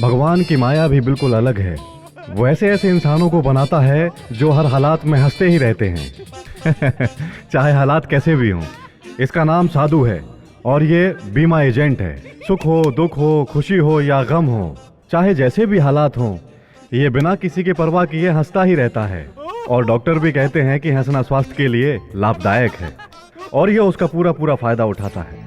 भगवान की माया भी बिल्कुल अलग है। वो ऐसे ऐसे इंसानों को बनाता है जो हर हालात में हंसते ही रहते हैं चाहे हालात कैसे भी हों। इसका नाम साधु है और ये बीमा एजेंट है। सुख हो, दुख हो, खुशी हो या गम हो, चाहे जैसे भी हालात हों, ये बिना किसी के परवाह किए हंसता ही रहता है। और डॉक्टर भी कहते हैं कि हंसना स्वास्थ्य के लिए लाभदायक है और ये उसका पूरा पूरा फायदा उठाता है।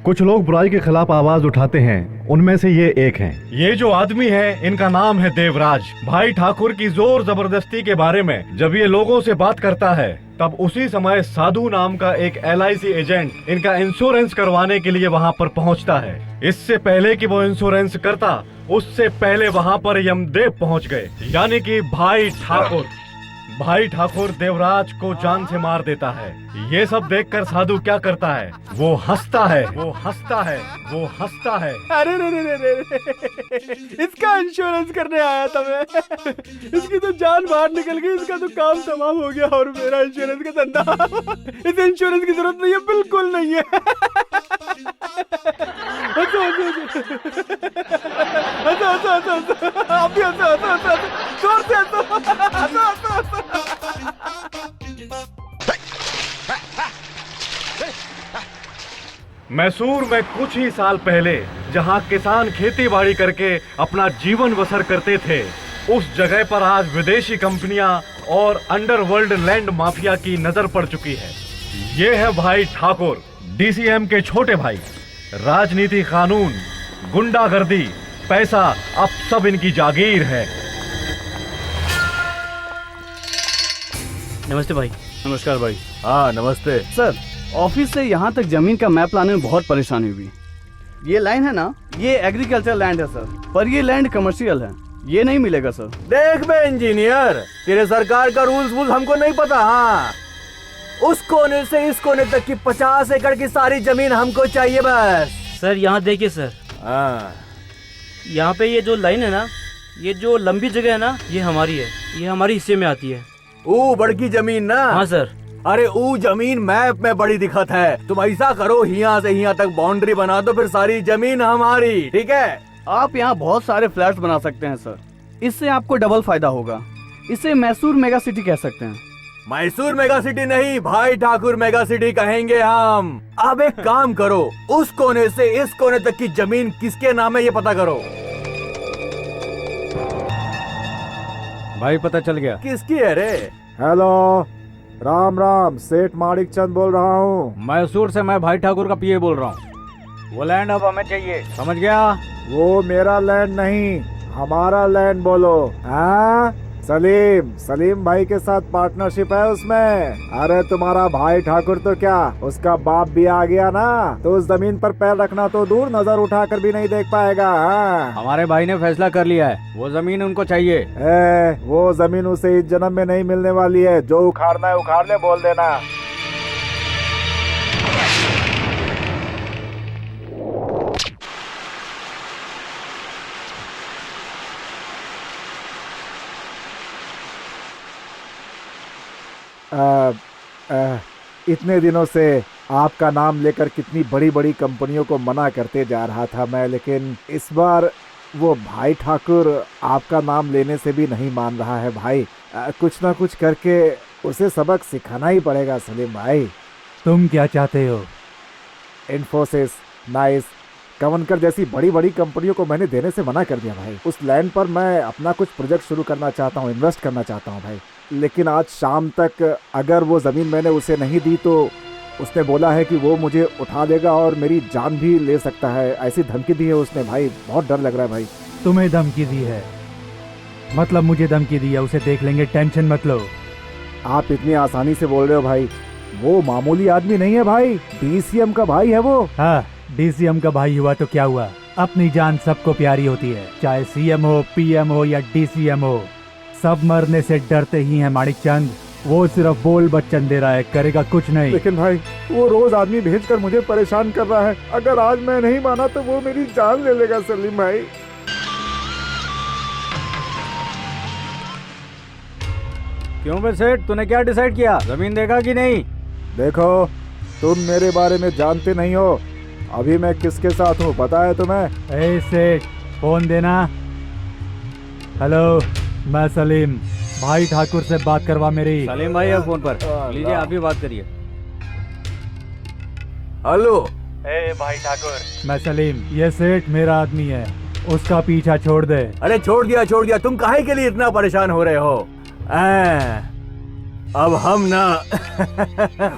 कुछ लोग बुराई के खिलाफ आवाज उठाते हैं, उनमें से ये एक हैं। ये जो आदमी है, इनका नाम है देवराज। भाई ठाकुर की जोर जबरदस्ती के बारे में जब ये लोगों से बात करता है, तब उसी समय साधु नाम का एक LIC एजेंट इनका इंश्योरेंस करवाने के लिए वहाँ पर पहुँचता है। इससे पहले कि वो इंश्योरेंस करता, उससे पहले वहाँ पर यमदेव पहुँच गए, यानी कि भाई ठाकुर। भाई ठाकुर देवराज को जान से मार देता है। ये सब देखकर साधु क्या करता है? वो हंसता है, वो हंसता है, वो हंसता है। अरे रे रे रे रे, इसका इंश्योरेंस करने आया था मैं। इसकी तो जान बाहर निकल गई, इसका तो काम तमाम हो गया और मेरा इंश्योरेंस का धंधा। इस इंश्योरेंस की जरूरत नहीं है, बिल्कुल नहीं है। आप भी जोर से मैसूर में कुछ ही साल पहले जहां किसान खेती बाड़ी करके अपना जीवन बसर करते थे, उस जगह पर आज विदेशी कंपनियां और अंडरवर्ल्ड लैंड माफिया की नजर पड़ चुकी है। ये है भाई ठाकुर, DCM के छोटे भाई। राजनीति, कानून, गुंडागर्दी, पैसा, अब सब इनकी जागीर है। नमस्ते भाई। नमस्कार भाई। हाँ नमस्ते सर, ऑफिस से यहाँ तक जमीन का मैप लाने में बहुत परेशानी हुई। ये लाइन है ना, ये एग्रीकल्चर लैंड है सर, पर ये लैंड कमर्शियल है, ये नहीं मिलेगा सर। देख बे इंजीनियर, तेरे सरकार का रूल्स वूल्स हमको नहीं पता। हाँ, उस कोने से इस कोने तक की 50 एकड़ की सारी जमीन हमको चाहिए बस। सर यहाँ देखिए सर, हाँ, यहाँ पे ये जो लाइन है ना, ये जो लंबी जगह है ना, ये हमारी है, ये हमारे हिस्से में आती है। ऊ बड़की जमीन ना? हाँ सर। अरे ऊ जमीन मैप में बड़ी दिक्कत है। तुम ऐसा करो, यहाँ से यहाँ तक बाउंड्री बना दो, फिर सारी जमीन हमारी, ठीक है? आप यहाँ बहुत सारे फ्लैट्स बना सकते हैं सर, इससे आपको डबल फायदा होगा। इसे मैसूर मेगा सिटी कह सकते हैं। मैसूर मेगा सिटी नहीं, भाई ठाकुर मेगा सिटी कहेंगे हम। अब एक काम करो, उस कोने से इस कोने तक की जमीन किसके नाम है ये पता करो। भाई पता चल गया। किसकी है रे? हेलो, राम राम, सेठ माणिक चंद बोल रहा हूँ। मैसूर से मैं भाई ठाकुर का पीए बोल रहा हूँ। वो लैंड अब हमें चाहिए, समझ गया? वो मेरा लैंड नहीं, हमारा लैंड बोलो। हाँ सलीम भाई के साथ पार्टनरशिप है उसमें। अरे तुम्हारा भाई ठाकुर तो क्या, उसका बाप भी आ गया ना, तो उस जमीन पर पैर रखना तो दूर, नजर उठाकर भी नहीं देख पाएगा। हाँ? हमारे भाई ने फैसला कर लिया है, वो जमीन उनको चाहिए। वो जमीन उसे इस जन्म में नहीं मिलने वाली है। जो उखाड़ना है उखाड़ ले, बोल देना। इतने दिनों से आपका नाम लेकर कितनी बड़ी बड़ी कंपनियों को मना करते जा रहा था मैं, लेकिन इस बार वो भाई ठाकुर आपका नाम लेने से भी नहीं मान रहा है भाई। कुछ ना कुछ करके उसे सबक सिखाना ही पड़ेगा सलीम भाई। तुम क्या चाहते हो? इन्फोसिस, नाइस, कवनकर जैसी बड़ी बड़ी कंपनियों को मैंने देने से मना कर दिया भाई। उस लैंड पर मैं अपना कुछ प्रोजेक्ट शुरू करना चाहता हूँ, इन्वेस्ट करना चाहता हूँ भाई। लेकिन आज शाम तक अगर वो ज़मीन मैंने उसे नहीं दी तो उसने बोला है कि वो मुझे उठा लेगा और मेरी जान भी ले सकता है। ऐसी धमकी दी है उसने भाई, बहुत डर लग रहा है भाई। तुम्हें धमकी दी है? मतलब मुझे धमकी दी है, उसे देख लेंगे, टेंशन मत लो। आप इतनी आसानी से बोल रहे हो भाई, वो मामूली आदमी नहीं है भाई, DCM का भाई है वो। हाँ, DCM का भाई हुआ तो क्या हुआ, अपनी जान सबको प्यारी होती है, चाहे CM हो, PM हो या DCM हो, सब मरने से डरते ही हैं माणिक चंद। वो सिर्फ बोल बच्चन दे रहा है, करेगा कुछ नहीं। लेकिन भाई वो रोज आदमी भेजकर मुझे परेशान कर रहा है, अगर आज मैं नहीं माना तो वो मेरी जान ले लेगा सलीम भाई। क्यों बे सेठ, तूने क्या डिसाइड किया, जमीन देगा कि नहीं? देखो, तुम मेरे बारे में जानते नहीं हो। अभी मैं किसके साथ हूँ पता है तुम्हें? ए सेठ, फोन देना। हेलो, मैं सलीम। भाई ठाकुर से बात करवा मेरी। सलीम भाई है फोन पर, लीजिए आप ही बात करिए। हेलो। ए भाई ठाकुर, मैं सलीम। ये सेठ मेरा आदमी है, उसका पीछा छोड़ दे। अरे छोड़ दिया, तुम काहे के लिए इतना परेशान हो रहे हो? अब हम ना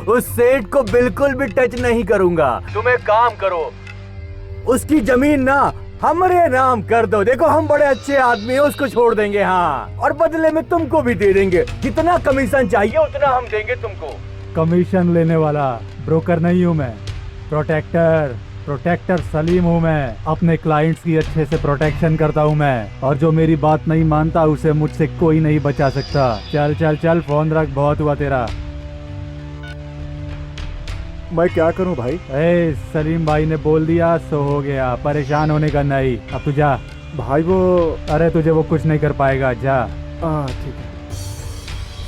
उस सेठ को बिल्कुल भी टच नहीं करूंगा। तुम एक काम करो, उसकी जमीन ना हमारे नाम कर दो। देखो हम बड़े अच्छे आदमी हैं, उसको छोड़ देंगे। हाँ, और बदले में तुमको भी दे देंगे। जितना कमीशन चाहिए उतना हम देंगे तुमको। कमीशन लेने वाला ब्रोकर नहीं हूँ मैं, प्रोटेक्टर सलीम हूँ मैं। अपने क्लाइंट्स की अच्छे से प्रोटेक्शन करता हूँ मैं, और जो मेरी बात नहीं मानता उसे मुझसे कोई नहीं बचा सकता। चल चल चल, फोन रख, बहुत हुआ तेरा। मैं क्या करूँ भाई? ए सलीम भाई ने बोल दिया सो हो गया, परेशान होने का नहीं। अब तू जा भाई वो अरे तुझे वो कुछ नहीं कर पाएगा, जा। ठीक है।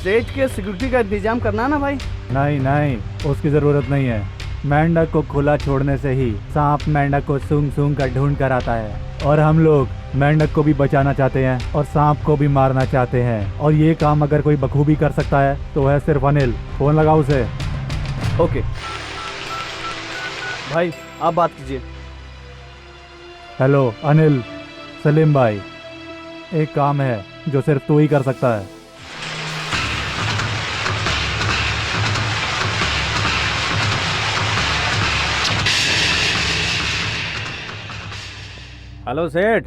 सेठ के सिक्योरिटी का इंतजाम करना ना भाई। नहीं नहीं, उसकी जरूरत नहीं है। मेंढक को खुला छोड़ने से ही सांप मेंढक को सूंघ सूंघ कर ढूंढ कर आता है, और हम लोग मेंढक को भी बचाना चाहते हैं और सांप को भी मारना चाहते हैं। और ये काम अगर कोई बखूबी कर सकता है तो है सिर्फ अनिल। फोन लगाओ उसे। ओके भाई, आप बात कीजिए। हेलो अनिल, सलीम भाई, एक काम है जो सिर्फ तू ही कर सकता है। हेलो सेठ,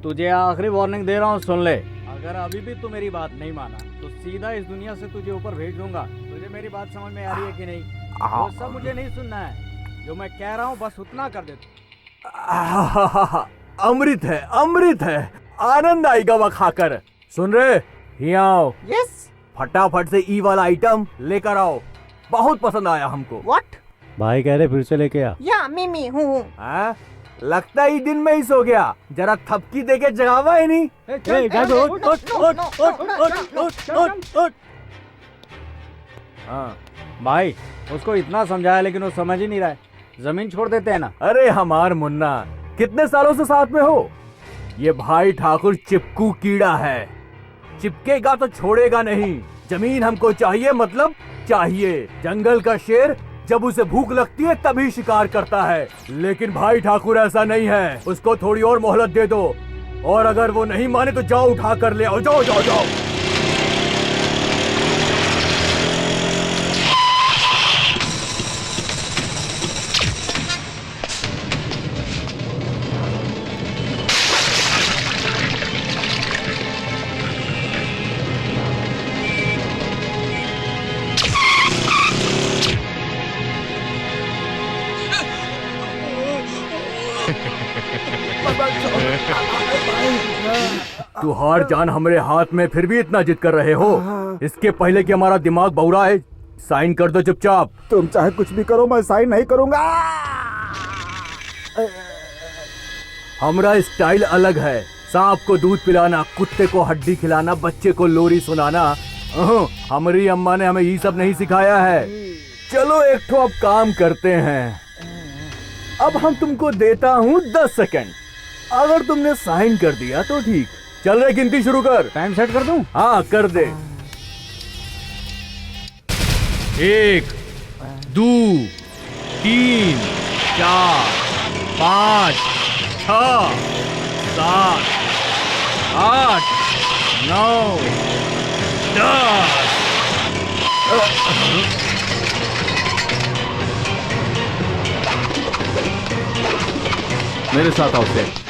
तुझे आखिरी वार्निंग दे रहा हूँ, सुन ले। अगर अभी भी तू मेरी बात नहीं माना तो सीधा इस दुनिया से तुझे ऊपर भेज दूंगा। तुझे मेरी बात समझ में आ रही है कि नहीं? वो सब मुझे नहीं सुनना है, जो मैं कह रहा हूँ बस उतना कर दे। अमृत है, आनंद आएगा वह खाकर। सुन रहे, यहाँ आओ। यस। फटाफट से ई वाला आइटम लेकर आओ, बहुत पसंद आया हमको। व्हाट? भाई कह रहे फिर से लेके आ। या मैं हूँ। हाँ? लगता ही दिन में ही सो गया, जरा थपकी देके जगावा ही नहीं। हाँ भाई, उसको इतना समझाया लेकिन वो समझ ही नहीं रहा है। जमीन छोड़ देते हैं ना। अरे हमार मुन्ना, कितने सालों से साथ में हो? ये भाई ठाकुर चिपकू कीड़ा है, चिपकेगा तो छोड़ेगा नहीं। जमीन हमको चाहिए, मतलब चाहिए। जंगल का शेर जब उसे भूख लगती है तभी शिकार करता है, लेकिन भाई ठाकुर ऐसा नहीं है। उसको थोड़ी और मोहलत दे दो, और अगर वो नहीं माने तो जाओ उठा कर ले आओ। जाओ जाओ जाओ। तू हार जान हमारे हाथ में, फिर भी इतना जिद कर रहे हो। इसके पहले कि हमारा दिमाग बौरा है, साइन कर दो चुपचाप। तुम चाहे कुछ भी करो, मैं साइन नहीं करूंगा। हमारा स्टाइल अलग है। सांप को दूध पिलाना, कुत्ते को हड्डी खिलाना, बच्चे को लोरी सुनाना, हमारी अम्मा ने हमें ये सब नहीं सिखाया है। चलो एक तो अब काम करते हैं। अब हम तुमको देता हूँ 10 सेकंड। अगर तुमने साइन कर दिया तो ठीक। चल रहे, गिनती शुरू कर। टाइम सेट कर दूं? हाँ कर दे। 1 2 3 4 5 6 7 8 9 10। मेरे साथ आओ सेठ।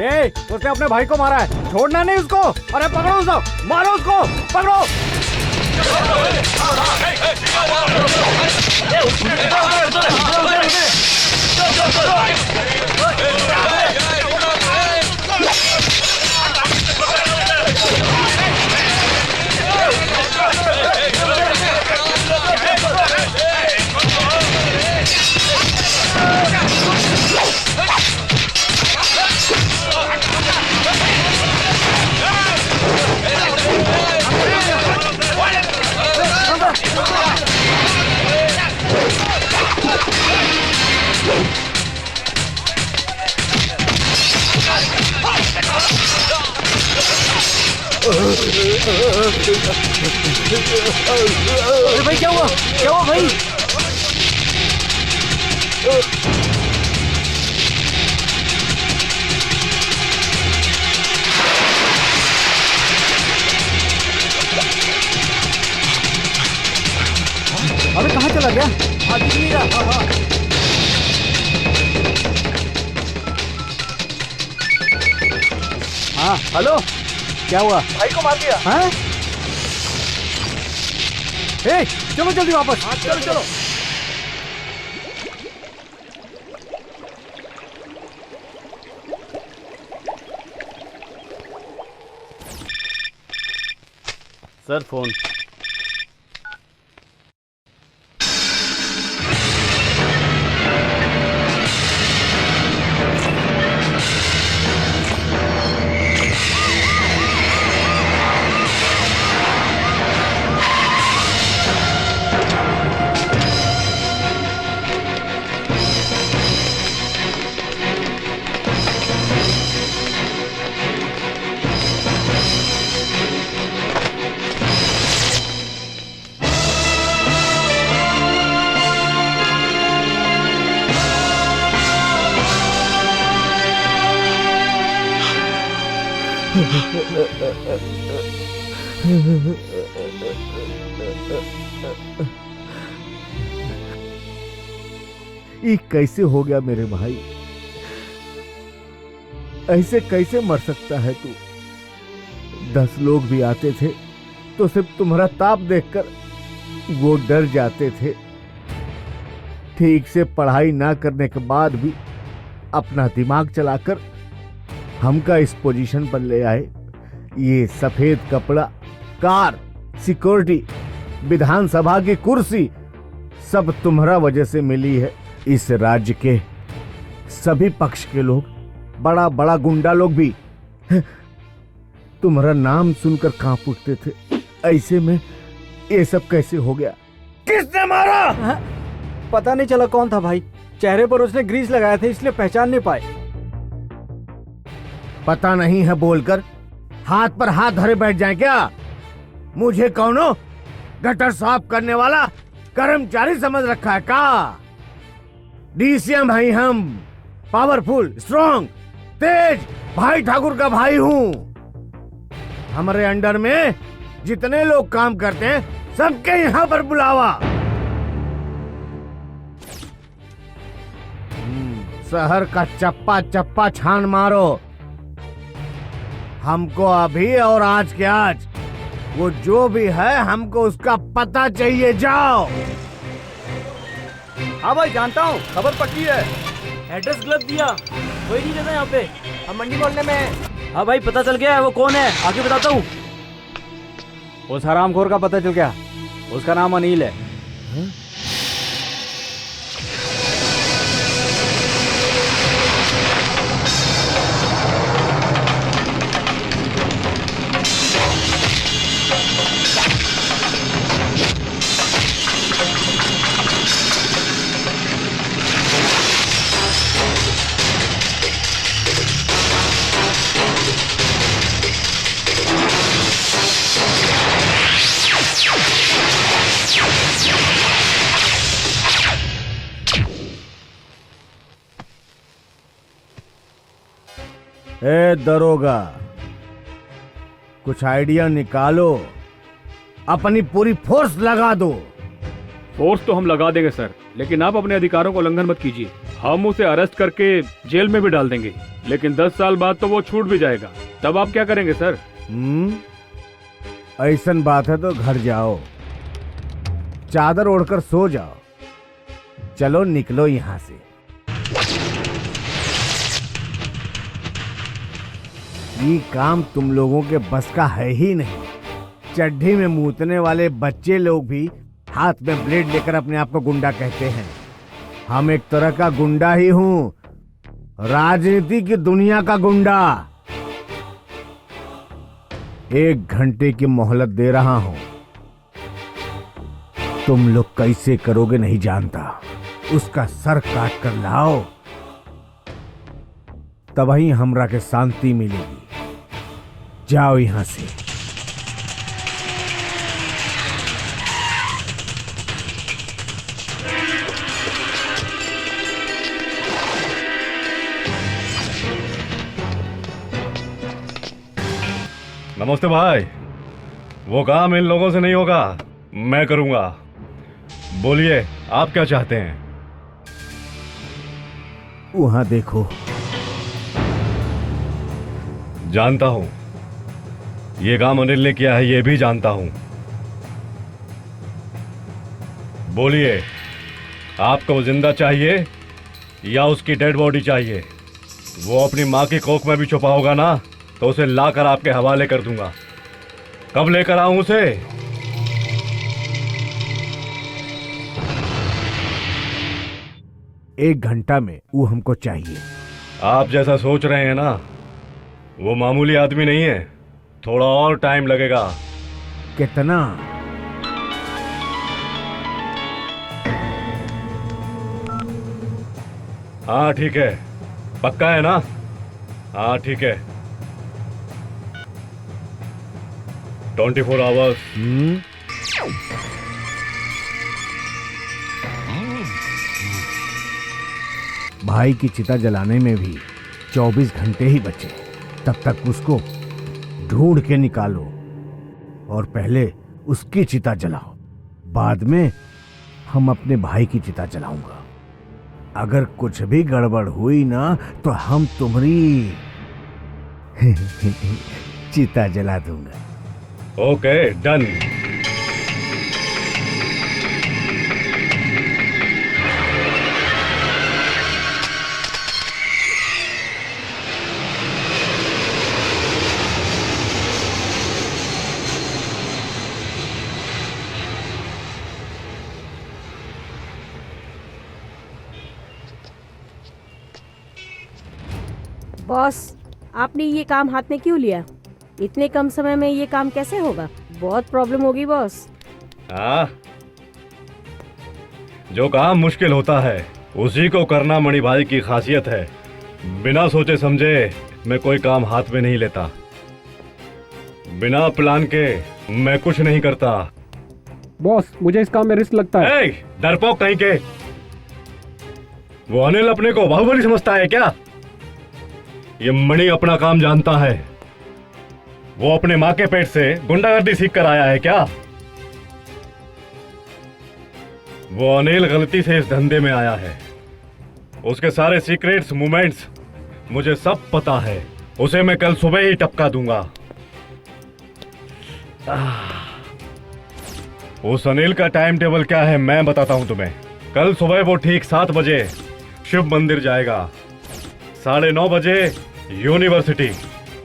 उसने अपने भाई को मारा है, छोड़ना नहीं उसको। अरे पकड़ो उसको, मारो उसको, पकड़ो। अरे भाई क्या हुआ भाई? अबे कहाँ चला गया? दिख नहीं रहा। हाँ हेलो, क्या हुआ? भाई को मार दिया। हाँ? ए, चलो जल्दी वापस। हाँ चलो चलो। Sir phone. ये कैसे हो गया मेरे भाई? ऐसे कैसे मर सकता है तू? 10 लोग भी आते थे तो सिर्फ तुम्हारा ताप देखकर वो डर जाते थे। ठीक से पढ़ाई ना करने के बाद भी अपना दिमाग चलाकर हमका इस पोजीशन पर ले आए। ये सफेद कपड़ा, कार, सिक्योरिटी, विधानसभा की कुर्सी सब तुम्हारा वजह से मिली है। इस राज्य के सभी पक्ष के लोग, बड़ा बड़ा गुंडा लोग भी तुम्हारा नाम सुनकर कांप उठते थे। ऐसे में ये सब कैसे हो गया? किसने मारा? हाँ? पता नहीं चला कौन था भाई। चेहरे पर उसने ग्रीस लगाया था इसलिए पहचान नहीं पाए। पता नहीं है बोलकर हाथ पर हाथ धरे बैठ जाए क्या? मुझे कौनो गटर साफ करने वाला कर्मचारी समझ रखा है का? डीसीएम है हम, पावरफुल, स्ट्रॉन्ग, तेज भाई ठाकुर का भाई हूँ। हमारे अंडर में जितने लोग काम करते हैं सबके यहाँ पर बुलावा। शहर का चप्पा चप्पा छान मारो। हमको अभी और आज के आज वो जो भी है हमको उसका पता चाहिए। जाओ। हाँ भाई जानता हूँ, खबर पक्की है। एड्रेस गलत दिया, कोई नहीं रहता यहाँ पे। हम मंडी मोहल्ले में हैं। हाँ भाई पता चल गया है वो कौन है, आगे बताता हूँ। उस हरामखोर का पता चल गया, उसका नाम अनिल है। ए दरोगा, कुछ आइडिया निकालो, अपनी पूरी फोर्स लगा दो। फोर्स तो हम लगा देंगे सर, लेकिन आप अपने अधिकारों का उल्लंघन मत कीजिए। हम उसे अरेस्ट करके जेल में भी डाल देंगे। लेकिन 10 साल बाद तो वो छूट भी जाएगा। तब आप क्या करेंगे सर? ऐसन बात है तो घर जाओ, चादर ओढ़कर सो जाओ। चलो निकलो यहाँ से। ये काम तुम लोगों के बस का है ही नहीं। चड्ढी में मूतने वाले बच्चे लोग भी हाथ में ब्लेड लेकर अपने आप को गुंडा कहते हैं। हम एक तरह का गुंडा ही हूँ, राजनीति की दुनिया का गुंडा। 1 घंटे की मोहलत दे रहा हूं। तुम लोग कैसे करोगे नहीं जानता। उसका सर काट कर लाओ, तभी हमरा के शांति मिलेगी। जाओ यहां से। नमस्ते भाई। वो काम इन लोगों से नहीं होगा, मैं करूंगा। बोलिए आप क्या चाहते हैं? वहां देखो। जानता हूं ये काम अनिल ने किया है, ये भी जानता हूं। बोलिए आपको जिंदा चाहिए या उसकी डेड बॉडी चाहिए? वो अपनी माँ की कोख में भी छुपा होगा ना, तो उसे लाकर आपके हवाले कर दूंगा। कब लेकर आऊं उसे? एक घंटा में वो हमको चाहिए। आप जैसा सोच रहे हैं ना, वो मामूली आदमी नहीं है। थोड़ा और टाइम लगेगा। कितना? हाँ ठीक है, पक्का है ना? हाँ ठीक है। 24 आवर्स। भाई की चिता जलाने में भी 24 घंटे ही बचे। तब तक उसको ढूंढ के निकालो और पहले उसकी चिता जलाओ। बाद में हम अपने भाई की चिता जलाऊंगा। अगर कुछ भी गड़बड़ हुई ना तो हम तुम्हारी चिता जला दूंगा। Okay done. बॉस, आपने ये काम हाथ में क्यों लिया? इतने कम समय में ये काम कैसे होगा? बहुत प्रॉब्लम होगी बॉस। हाँ, जो काम मुश्किल होता है उसी को करना मणि भाई की खासियत है। बिना सोचे समझे मैं कोई काम हाथ में नहीं लेता। बिना प्लान के मैं कुछ नहीं करता। बॉस, मुझे इस काम में रिस्क लगता है। ए, डरपोक कहीं के। वो अनिल अपने को बाहुबली समझता है क्या? ये मणि अपना काम जानता है। वो अपने माँ के पेट से गुंडागर्दी सीख कर आया है क्या? वो अनिल गलती से इस धंधे में आया है। उसके सारे सीक्रेट्स मूवमेंट्स मुझे सब पता है। उसे मैं कल सुबह ही टपका दूंगा। उस अनिल का टाइम टेबल क्या है मैं बताता हूं तुम्हें। कल सुबह वो ठीक 7 बजे शिव मंदिर जाएगा, 9:30 बजे यूनिवर्सिटी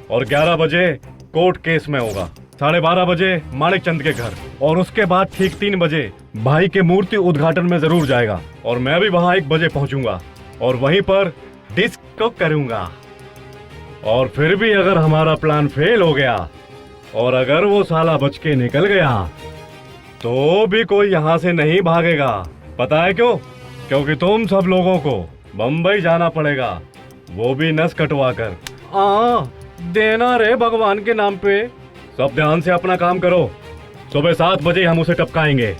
और 11 बजे कोर्ट केस में होगा, 12:30 बजे माणिक चंद के घर और उसके बाद ठीक 3 बजे भाई के मूर्ति उद्घाटन में जरूर जाएगा। और मैं भी वहां 1 बजे पहुंचूंगा और वहीं पर डिस्को करूंगा। और फिर भी अगर हमारा प्लान फेल हो गया और अगर वो साला बच के निकल गया तो भी कोई यहाँ से नहीं भागेगा। पता है क्यों? क्योंकि तुम सब लोगों को बंबई जाना पड़ेगा, वो भी नस कटवा कर। देना रे भगवान के नाम पे। सब ध्यान से अपना काम करो। सुबह 7 बजे हम उसे टपकाएंगे।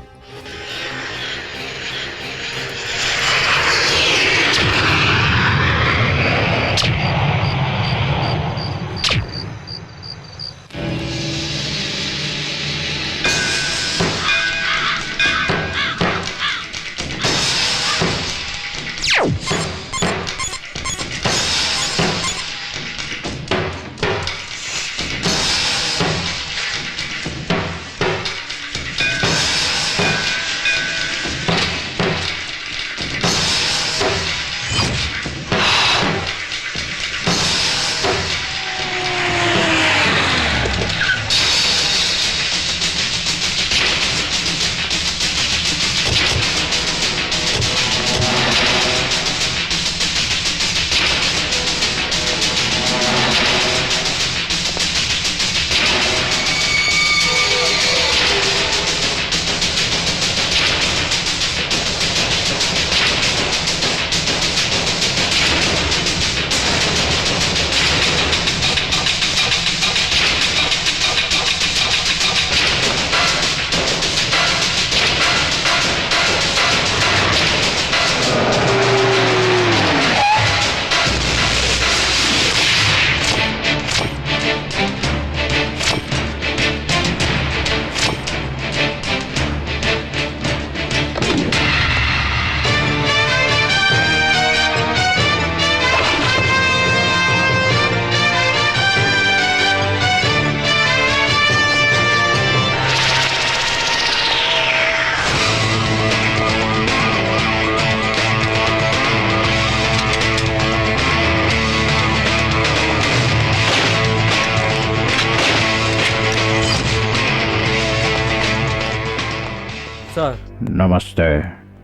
सर। नमस्ते।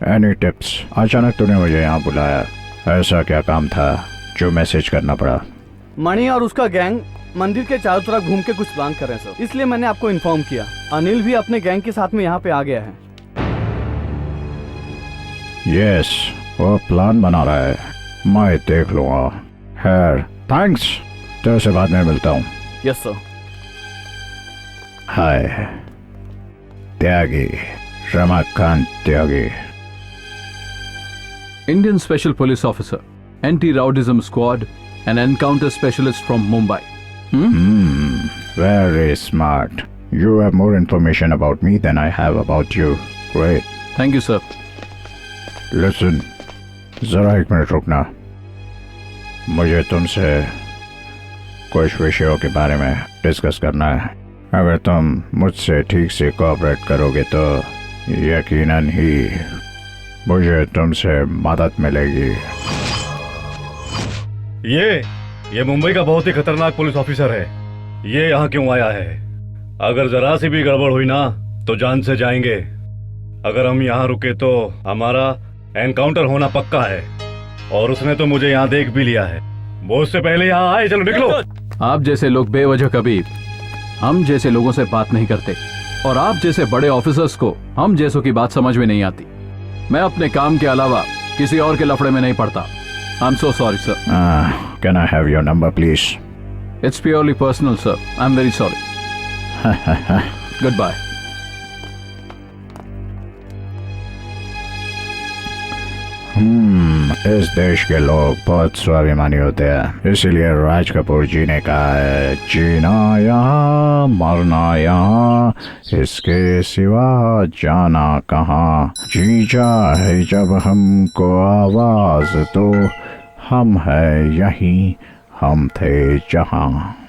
Any tips? अचानक तूने मुझे यहाँ बुलाया, ऐसा क्या काम था जो मैसेज करना पड़ा? मणि और उसका गैंग मंदिर के चारों तरफ घूम के कुछ प्लान कर रहे हैं सर, इसलिए मैंने आपको इन्फॉर्म किया। अनिल भी अपने गैंग के साथ में यहाँ पे आ गया है। यस, वो प्लान बना रहा है, मैं देख लूँगा। खैर, थैंक्स, तेरे से बाद में मिलता हूँ। Yes sir. Hi, Tyagi, Ramakant Tyagi. Indian Special Police Officer, Anti-Rowdyism Squad, an encounter specialist from Mumbai. Very smart. You have more information about me than I have about you. Great. Thank you, sir. Listen, जरा एक minute रुकना। मुझे तुमसे कुछ विषयों के बारे में डिस्कस करना है। अगर तुम मुझसे ठीक से कोऑपरेट करोगे तो यकीनन ही मुझे तुमसे मदद मिलेगी। ये मुंबई का बहुत ही खतरनाक पुलिस ऑफिसर है। ये यहाँ क्यों आया है? अगर जरा सी भी गड़बड़ हुई ना तो जान से जाएंगे। अगर हम यहाँ रुके तो हमारा एनकाउंटर होना पक्का है। और उसने तो मुझे यहाँ देख भी लिया है। वो उससे पहले यहाँ आए। चलो निकलो। आप जैसे लोग बेवजह कभी हम जैसे लोगों से बात नहीं करते, और आप जैसे बड़े ऑफिसर्स को हम जैसों की बात समझ में नहीं आती। मैं अपने काम के अलावा किसी और के लफड़े में नहीं पड़ता। I am so sorry sir. Can I have your number please? It's purely personal sir. I am very sorry. Good bye. इस देश के लोग बहुत स्वाभिमानी होते हैं, इसीलिए राज कपूर जी ने कहा है, जीना यहाँ मरना यहाँ, इसके सिवा जाना कहाँ। जीजा है जब हमको आवाज तो हम है यहीं, हम थे जहाँ।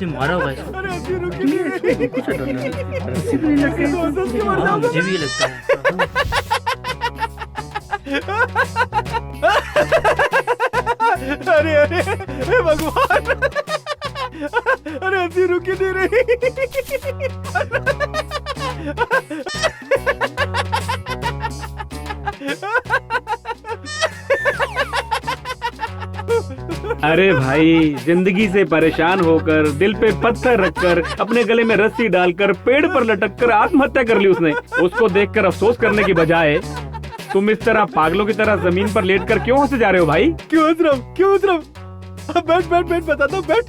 मारा होगा इसको। मुझे भी ये लगता है। अरे अरे भगवान, अरे हंसी रुक ही नहीं रही। अरे भाई, जिंदगी से परेशान होकर, दिल पे पत्थर रखकर, अपने गले में रस्सी डालकर, पेड़ पर लटक कर आत्महत्या कर ली उसने। उसको देखकर अफसोस करने की बजाय तुम इस तरह पागलों की तरह जमीन पर लेटकर क्यों हंसे जा रहे हो भाई? क्यों हंस रहा हूँ? क्यों हंस रहा हूँ? बैठ बैठ बैठ, बताता हूँ, बैठ।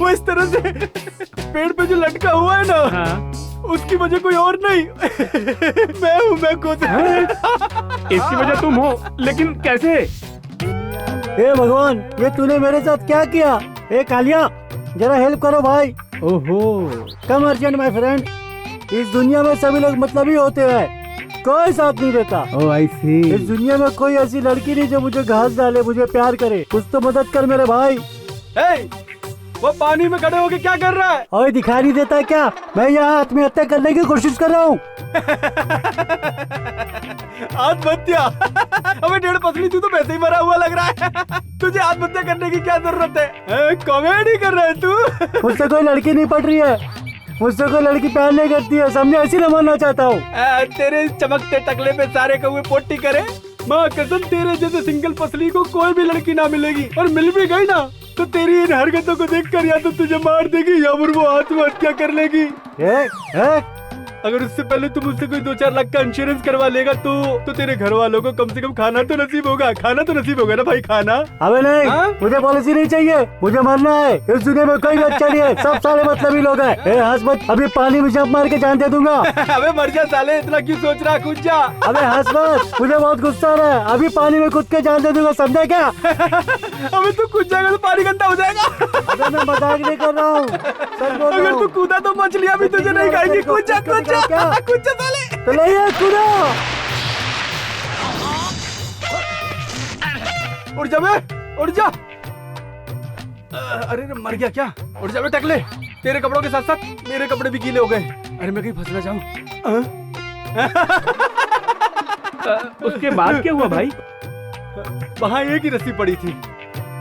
वो इस तरह से पेड़ पे जो लटका हुआ है ना, हाँ। उसकी वजह कोई और नहीं, मैं हूँ, मैं खुद। इसकी वजह तुम हो, लेकिन कैसे? हे भगवान, ये तूने मेरे साथ क्या किया? ए कालिया, जरा हेल्प करो भाई। ओहो, कम अर्जेंट माय फ्रेंड। इस दुनिया में सभी लोग मतलबी होते हैं, कोई साथ नहीं देता। ओह आई सी। इस दुनिया में कोई ऐसी लड़की नहीं जो मुझे घास डाले, मुझे प्यार करे। कुछ तो मदद कर मेरे भाई। वो पानी में खड़े होके क्या कर रहा है? ओए दिखाई नहीं देता क्या? मैं यहाँ आत्महत्या करने की कोशिश कर रहा हूँ। आत्महत्या? अबे डेढ़ पसली, तू तो वैसे ही मरा हुआ लग रहा है। तुझे आत्महत्या करने की क्या जरूरत है? कॉमेडी कर रहा है तू? मुझसे कोई लड़की नहीं पड़ रही है, मुझसे कोई लड़की प्यार नहीं करती है, समझे? ऐसी न मरना चाहता हूँ। तेरे चमकते टकले पे सारे कौवे पोटी करे। माँ कसम, तेरे जैसे सिंगल पसली को कोई भी लड़की ना मिलेगी, और मिल भी गई ना तो तेरी इन हरकतों को देखकर या तो तुझे मार देगी या फिर वो आत्महत्या कर लेगी। अगर उससे पहले तुम मुझसे कोई 2-4 लाख का इंश्योरेंस करवा लेगा तो तेरे घर वालों को कम से कम खाना तो नसीब होगा। खाना तो नसीब होगा ना भाई, खाना। अबे नहीं, मुझे पॉलिसी नहीं चाहिए, मुझे मरना है। इस दुनिया में कोई अच्छा नहीं है, सब सारे मतलबी लोग हैं। हंस मत, अभी पानी में जंप मार के जान दे दूंगा। अबे मर जा साले, इतना क्यों सोच रहा? कूद जा। अबे हंस मत, मुझे बहुत गुस्सा आ रहा है। अभी पानी में कूद के जान दे दूंगा, समझा क्या? अबे तू कूद जाएगा तो पानी गंदा हो जाएगा। अबे मैं मजाक नहीं कर रहा हूँ, अगर तू कूदा तो मछलियाँ भी तुझे नहीं खाएगी। कूद जा, कूद जा, कूद जा साले। तो नहीं है, कूदा। उड़ जा बे, उड़ जा। अरे मर गया क्या? उड़ जा बे टकले, तेरे कपड़ों के साथ साथ मेरे कपड़े भी गीले हो गए। अरे मैं कहीं फंस ना जाऊं। उसके बाद क्या हुआ भाई? वहाँ एक ही रस्सी पड़ी थी,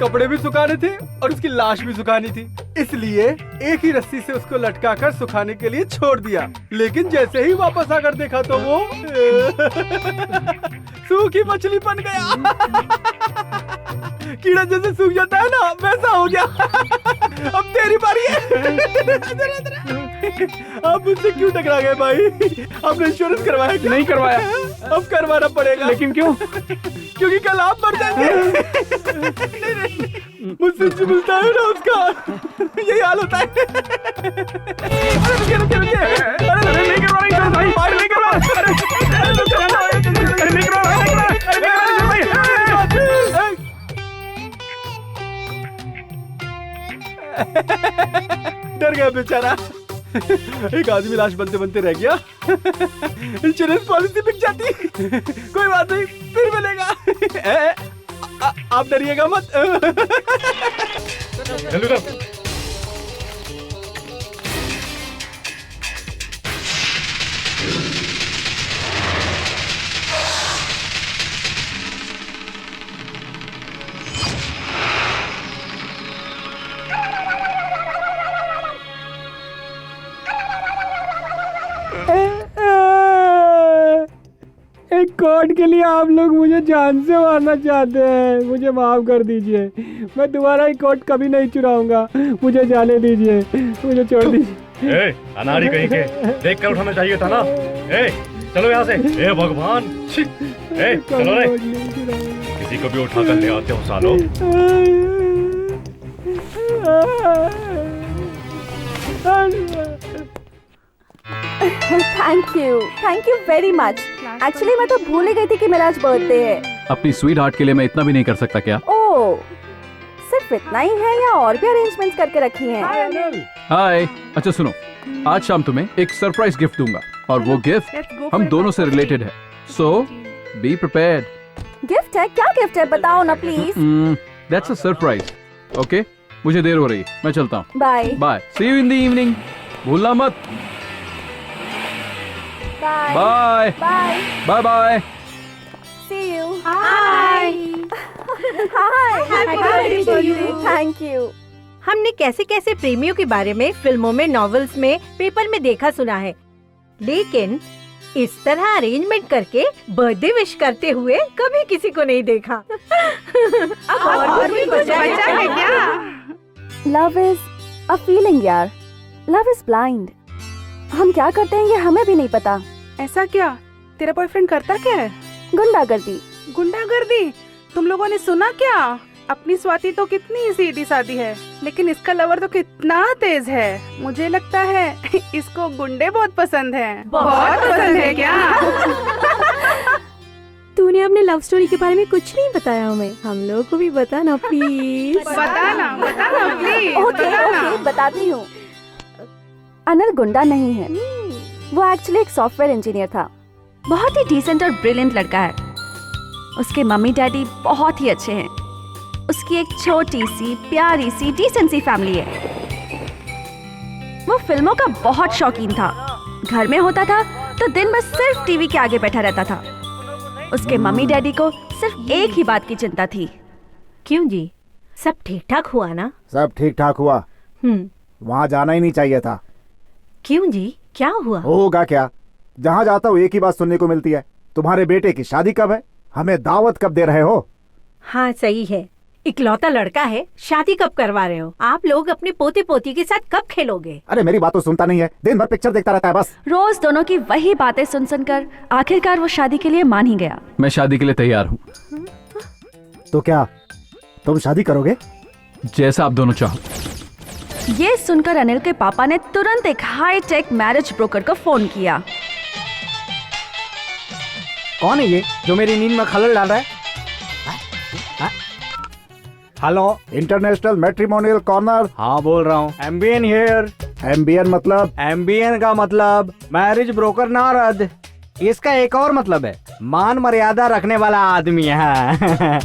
कपड़े भी सुखाने थे और उसकी लाश भी सुखानी थी, इसलिए एक ही रस्सी से उसको लटकाकर सुखाने के लिए छोड़ दिया। लेकिन जैसे ही वापस आकर देखा तो वो सूखी मछली बन गया। कीड़ा जैसे सूख जाता है ना, वैसा हो गया। अब तेरी बारी है। आप मुझसे क्यों टकरा गए भाई? आपने इंश्योरेंस करवाया क्या? नहीं करवाया। अब करवाना पड़ेगा। लेकिन क्यों? क्योंकि कल आप मर जाएंगे। मुझसे जो मिलता है ना उसका यही हाल होता है। अरे रुकिए रुकिए रुकिए। अरे नहीं करवा रही भाई, नहीं करवा। अरे नहीं करवा भाई, नहीं करवा भाई। डर गया बेचारा। एक आदमी लाश बनते बनते रह गया। इंश्योरेंस पॉलिसी बिक जाती। कोई बात नहीं, फिर मिलेगा। आप डरिएगा मत। एक कोड के लिए आप लोग मुझे जान से मारना चाहते हैं। मुझे माफ कर दीजिए, मैं दोबारा एक कोड कभी नहीं चुराऊंगा। मुझे जाने दीजिए, मुझे छोड़ दीजिए। अनाड़ी कहीं के, देख कर उठाना चाहिए था ना। चलो यहाँ से। भगवान, चलो रे, किसी को भी उठा कर ले आते हो सालो। Thank you very much. Actually मैं तो भूल ही गई थी कि मेरा आज बर्थडे है। अपनी स्वीट हार्ट के लिए मैं इतना भी नहीं कर सकता क्या? ओह, सिर्फ इतना ही है या और भी अरेंजमेंट्स करके रखी हैं? हाय, अच्छा सुनो, आज शाम तुम्हें एक सरप्राइज गिफ्ट दूंगा और वो गिफ्ट हम दोनों से रिलेटेड है, सो बी प्रिपेयर्ड। गिफ्ट है? क्या गिफ्ट है बताओ ना please. That's a surprise. Okay, मुझे देर हो रही है, मैं चलता हूँ। Bye bye, see you in the evening. भूलना मत। Bye bye bye bye bye. See you. Hi hi, happy birthday to you. Thank you. हमने कैसे कैसे प्रेमियों के बारे में फिल्मों में, नॉवेल्स में, पेपर में देखा सुना है, लेकिन इस तरह अरेंजमेंट करके बर्थडे विश करते हुए कभी किसी को नहीं देखा। और भी बचा है क्या? लव इज अ फीलिंग यार। Love is blind. हम क्या करते हैं ये हमें भी नहीं पता। ऐसा क्या? तेरा बॉयफ्रेंड करता क्या है? गुंडागर्दी। गुंडागर्दी? तुम लोगों ने सुना क्या? अपनी स्वाति तो कितनी सीधी सादी है, लेकिन इसका लवर तो कितना तेज है। मुझे लगता है इसको गुंडे बहुत पसंद हैं। बहुत पसंद है क्या? तूने अपने लव स्टोरी के बारे में कुछ नहीं बताया हमें। हम लोगों को भी बताना प्लीज। बताना प्लीज। ओके, बताती हूँ। अनिल गुंडा नहीं है, वो एक्चुअली एक सॉफ्टवेयर इंजीनियर था। बहुत ही डिसेंट और ब्रिलियंट लड़का है। उसके मम्मी डैडी बहुत ही अच्छे हैं। उसकी एक छोटी सी प्यारी सी डिसेंट सी फैमिली है। वो फिल्मों का बहुत शौकीन था। घर में होता था तो दिन भर सिर्फ टीवी के आगे बैठा रहता था। उसके मम्मी डैडी को सिर्फ एक ही बात की चिंता थी। क्यों जी, सब ठीक ठाक हुआ ना? सब ठीक ठाक हुआ। वहाँ जाना ही नहीं चाहिए था। क्यों जी, क्या हुआ? होगा क्या, जहाँ जाता हूँ एक ही बात सुनने को मिलती है, तुम्हारे बेटे की शादी कब है, हमें दावत कब दे रहे हो? हाँ सही है, इकलौता लड़का है, शादी कब करवा रहे हो? आप लोग अपने पोते पोती के साथ कब खेलोगे? अरे मेरी बात तो सुनता नहीं है, दिन भर पिक्चर देखता रहता है बस। रोज दोनों की वही बातें सुन सुनकर आखिरकार वो शादी के लिए मान ही गया। मैं शादी के लिए तैयार हूँ। तो क्या तुम शादी करोगे? जैसा आप दोनों चाहो। ये सुनकर अनिल के पापा ने तुरंत एक हाई टेक मैरिज ब्रोकर को फोन किया। कौन है ये जो मेरी नींद में खलल डाल रहा है? Hello, international matrimonial corner. हाँ बोल रहा हूँ। MBN here. एमबीएन मतलब? एमबीएन का मतलब मैरिज ब्रोकर नारद। इसका एक और मतलब है मान मर्यादा रखने वाला आदमी है।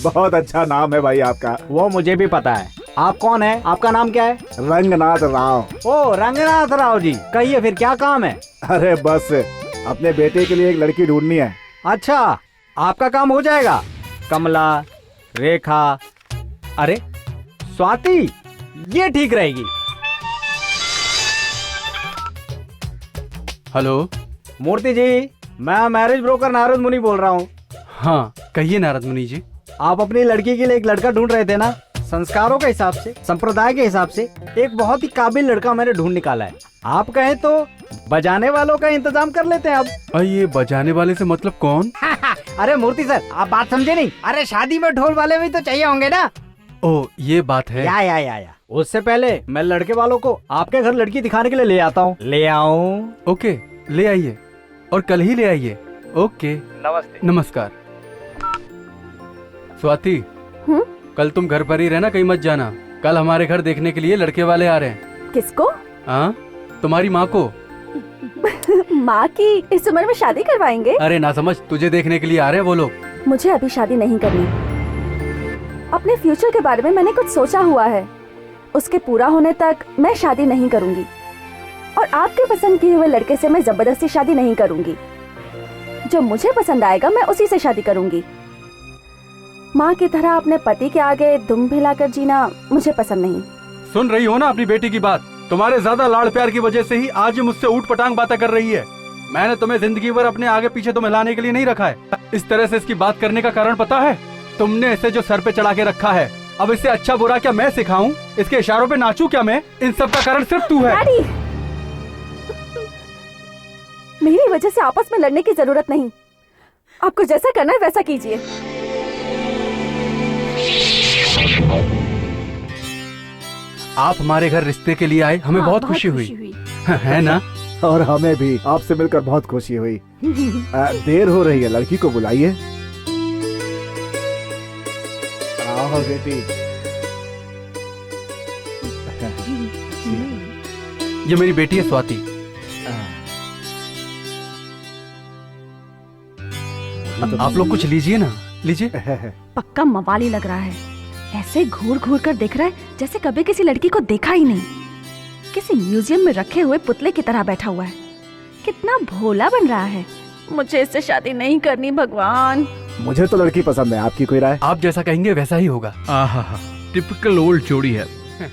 बहुत अच्छा नाम है भाई आपका। वो मुझे भी पता है। आप कौन है? आपका नाम क्या है? रंगनाथ राव। ओ रंगनाथ राव जी, कहिए फिर क्या काम है? अरे बस अपने बेटे के लिए एक लड़की ढूंढनी है। अच्छा, आपका काम हो जाएगा। कमला, रेखा, अरे स्वाति, ये ठीक रहेगी। हेलो मूर्ति जी, मैं मैरिज ब्रोकर नारद मुनि बोल रहा हूँ। हाँ कहिए नारद मुनि जी। आप अपनी लड़की के लिए एक लड़का ढूंढ रहे थे ना? संस्कारों के हिसाब से, संप्रदाय के हिसाब से एक बहुत ही काबिल लड़का मैंने ढूंढ निकाला है। आप कहें तो बजाने वालों का इंतजाम कर लेते हैं अब। ये बजाने वाले से मतलब कौन? अरे मूर्ति सर, आप बात समझे नहीं। अरे शादी में ढोल वाले भी तो चाहिए होंगे ना। ओ ये बात है। या। उससे पहले मैं लड़के वालों को आपके घर लड़की दिखाने के लिए ले आता हूँ। ले आऊँ? ओके ले आइए, और कल ही ले आइए। ओके नमस्ते। नमस्कार। स्वाति, कल तुम घर पर ही रहना, कहीं मत जाना। कल हमारे घर देखने के लिए लड़के वाले आ रहे हैं। किसको? हाँ तुम्हारी माँ को। माँ की इस उम्र में शादी करवाएंगे? अरे ना समझ, तुझे देखने के लिए आ रहे हैं वो लोग। मुझे अभी शादी नहीं करनी। अपने फ्यूचर के बारे में मैंने कुछ सोचा हुआ है। उसके पूरा होने तक मैं शादी नहीं करूंगी, और आपके पसंद किए हुए लड़के से मैं जबरदस्ती शादी नहीं करूंगी। जो मुझे पसंद आएगा मैं उसी से शादी करूंगी। माँ की तरह अपने पति के आगे दुम हिलाकर जीना मुझे पसंद नहीं। सुन रही हो ना अपनी बेटी की बात? तुम्हारे ज्यादा लाड़ प्यार की वजह से ही आज ये मुझसे ऊट पटांग बातें कर रही है। मैंने तुम्हें जिंदगी भर अपने आगे पीछे तो मिलाने के लिए नहीं रखा है। इस तरह से इसकी बात करने का कारण पता है? तुमने इसे जो सर पे चढ़ा के रखा है, अब इससे अच्छा बुरा क्या मैं सिखाऊं? इसके इशारों पे नाचूं क्या मैं? इन सब का कारण सिर्फ तू है। मेरी वजह से आपस में लड़ने की जरूरत नहीं। आपको जैसा करना है वैसा कीजिए। आप हमारे घर रिश्ते के लिए आए, हमें बहुत खुशी हुई है ना? और हमें भी आपसे मिलकर बहुत खुशी हुई। देर हो रही है, लड़की को बुलाइए। आओ बेटी। ये मेरी बेटी है स्वाति। आप लोग कुछ लीजिए ना, लीजिए। पक्का मवाली लग रहा है। ऐसे घूर घूर कर देख रहा है जैसे कभी किसी लड़की को देखा ही नहीं। किसी म्यूजियम में रखे हुए पुतले की तरह बैठा हुआ है। कितना भोला बन रहा है। मुझे इससे शादी नहीं करनी भगवान। मुझे तो लड़की पसंद है, आपकी कोई राय? आप जैसा कहेंगे वैसा ही होगा। आहा, टिपिकल ओल्ड जोड़ी है।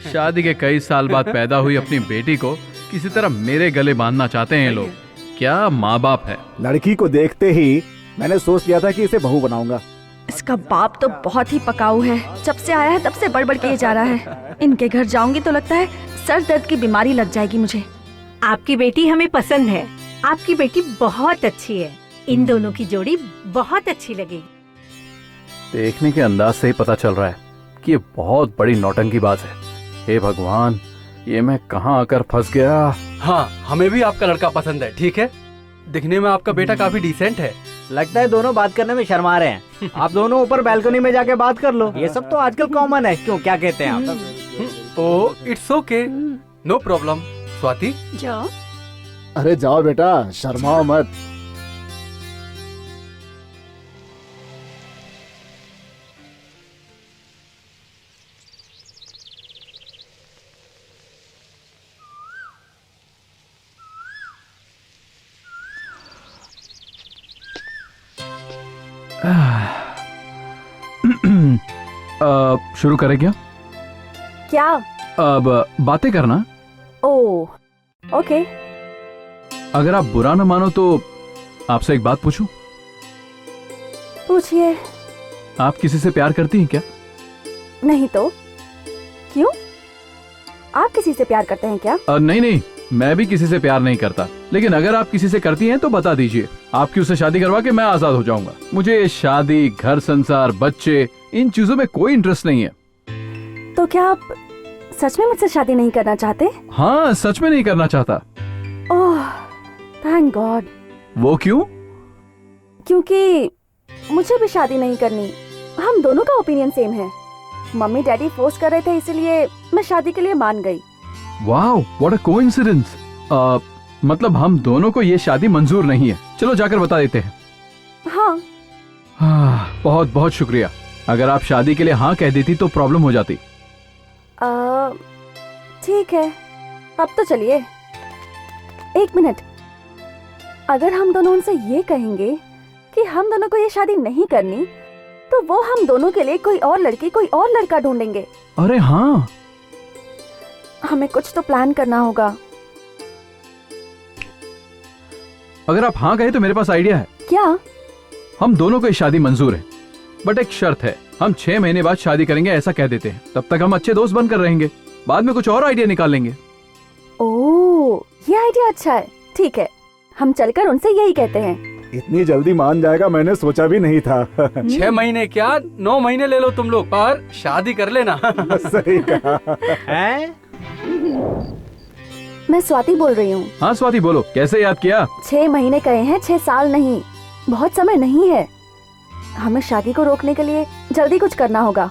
शादी के कई साल बाद पैदा हुई अपनी बेटी को किसी तरह मेरे गले बांधना चाहते हैं लोग। क्या माँ बाप है। लड़की को देखते ही मैंने सोच लिया था कि इसे बहू बनाऊंगा। इसका बाप तो बहुत ही पकाऊ है। जब से आया है तब से बड़बड़ किए जा रहा है। इनके घर जाऊंगी तो लगता है सर दर्द की बीमारी लग जाएगी मुझे। आपकी बेटी हमें पसंद है। आपकी बेटी बहुत अच्छी है। इन दोनों की जोड़ी बहुत अच्छी लगेगी। देखने के अंदाज से ही पता चल रहा है कि ये बहुत बड़ी नौटंकीबाज है। हे भगवान, ये मैं कहाँ आकर फंस गया। हाँ, हमें भी आपका लड़का पसंद है। ठीक है, दिखने में आपका बेटा काफी डिसेंट है। लगता है दोनों बात करने में शर्मा रहे हैं। आप दोनों ऊपर बालकनी में जाके बात कर लो। ये सब तो आजकल कॉमन है। क्यों, क्या कहते हैं आप? Oh it's okay, no problem. Swati जाओ। अरे जाओ बेटा, शर्माओ मत। शुरू करें क्या? क्या? अब बातें करना। Oh okay. अगर आप बुरा न मानो तो आपसे एक बात पूछूं? पूछिए। आप किसी से प्यार करती हैं क्या? नहीं तो क्यों? आप किसी से प्यार करते हैं क्या? नहीं, मैं भी किसी से प्यार नहीं करता। लेकिन अगर आप किसी से करती हैं तो बता दीजिए। आपकी उससे शादी करवा के मैं आजाद हो जाऊंगा। मुझे शादी, घर संसार, बच्चे, इन चीजों में कोई इंटरेस्ट नहीं है। तो क्या आप सच में मुझसे शादी नहीं करना चाहते? हाँ, सच में नहीं करना चाहता। Oh thank God. वो क्यों? क्योंकि मुझे भी शादी नहीं करनी। हम दोनों का ओपिनियन सेम है। मम्मी डैडी फोर्स कर रहे थे, इसलिए मैं शादी के लिए मान गई। Wow, what a coincidence. मतलब हम दोनों को ये शादी मंजूर नहीं है। चलो जाकर बता देते हैं। हाँ। बहुत बहुत शुक्रिया। अगर आप शादी के लिए हाँ कह देती तो प्रॉब्लम हो जाती। ठीक है, अब तो चलिए। एक मिनट, अगर हम दोनों उनसे ये कहेंगे कि हम दोनों को ये शादी नहीं करनी, तो वो हम दोनों के लिए कोई और लड़की, कोई और लड़का ढूंढेंगे। अरे हाँ, हमें कुछ तो प्लान करना होगा। अगर आप हाँ कहे तो मेरे पास आइडिया है। क्या? हम दोनों को ये शादी मंजूर है, बट एक शर्त है, हम 6 महीने बाद शादी करेंगे ऐसा कह देते हैं। तब तक हम अच्छे दोस्त बनकर रहेंगे, बाद में कुछ और आइडिया निकाल लेंगे। ओह, ये आइडिया अच्छा है। ठीक है, हम चलकर उनसे यही कहते हैं। इतनी जल्दी मान जाएगा मैंने सोचा भी नहीं था। 6 महीने क्या 9 महीने ले लो तुम लोग, पर शादी कर लेना। सही कहा। हैं? मैं स्वाति बोल रही हूँ। हाँ स्वाति बोलो, कैसे याद किया? 6 महीने कहे हैं, 6 साल नहीं। बहुत समय नहीं है, हमें शादी को रोकने के लिए जल्दी कुछ करना होगा,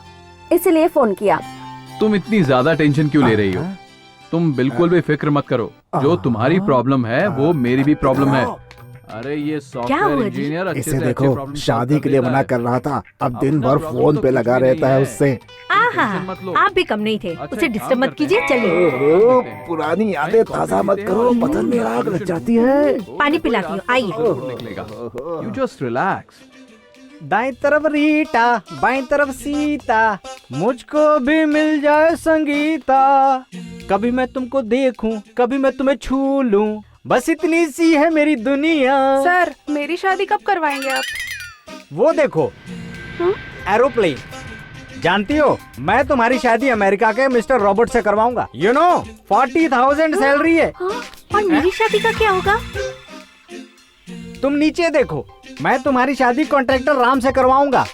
इसीलिए फोन किया। तुम इतनी ज्यादा टेंशन क्यों ले रही हो? तुम बिल्कुल भी फिक्र मत करो, जो तुम्हारी प्रॉब्लम है वो मेरी भी प्रॉब्लम है। अरे ये सॉफ्टवेयर इंजीनियर अच्छे इसे से देखो, शादी के लिए मना कर रहा था, अब दिन भर फोन पे लगा रहता है उससे। आहा, आप भी कम नहीं थे। उसे डिस्टर्ब मत कीजिए, चलिए। ओहो, पुरानी यादें ताजा मत करो, बदन में आग लग जाती है। पानी पिलाती हूँ, आइए। You just relax. दाएं तरफ रीटा, बाएं तरफ सीता, मुझको भी मिल जाए संगीता। कभी मैं तुमको देखूं, कभी मैं तुम्हें छू लूं, बस इतनी सी है मेरी दुनिया। सर, मेरी शादी कब करवाएंगे आप? वो देखो, एरोप्लेन। जानती हो, मैं तुम्हारी शादी अमेरिका के मिस्टर रॉबर्ट से करवाऊंगा। यू नो, 40,000 सैलरी है। और मेरी शादी का क्या होगा? तुम नीचे देखो, मैं तुम्हारी शादी कॉन्ट्रैक्टर राम से करवाऊंगा।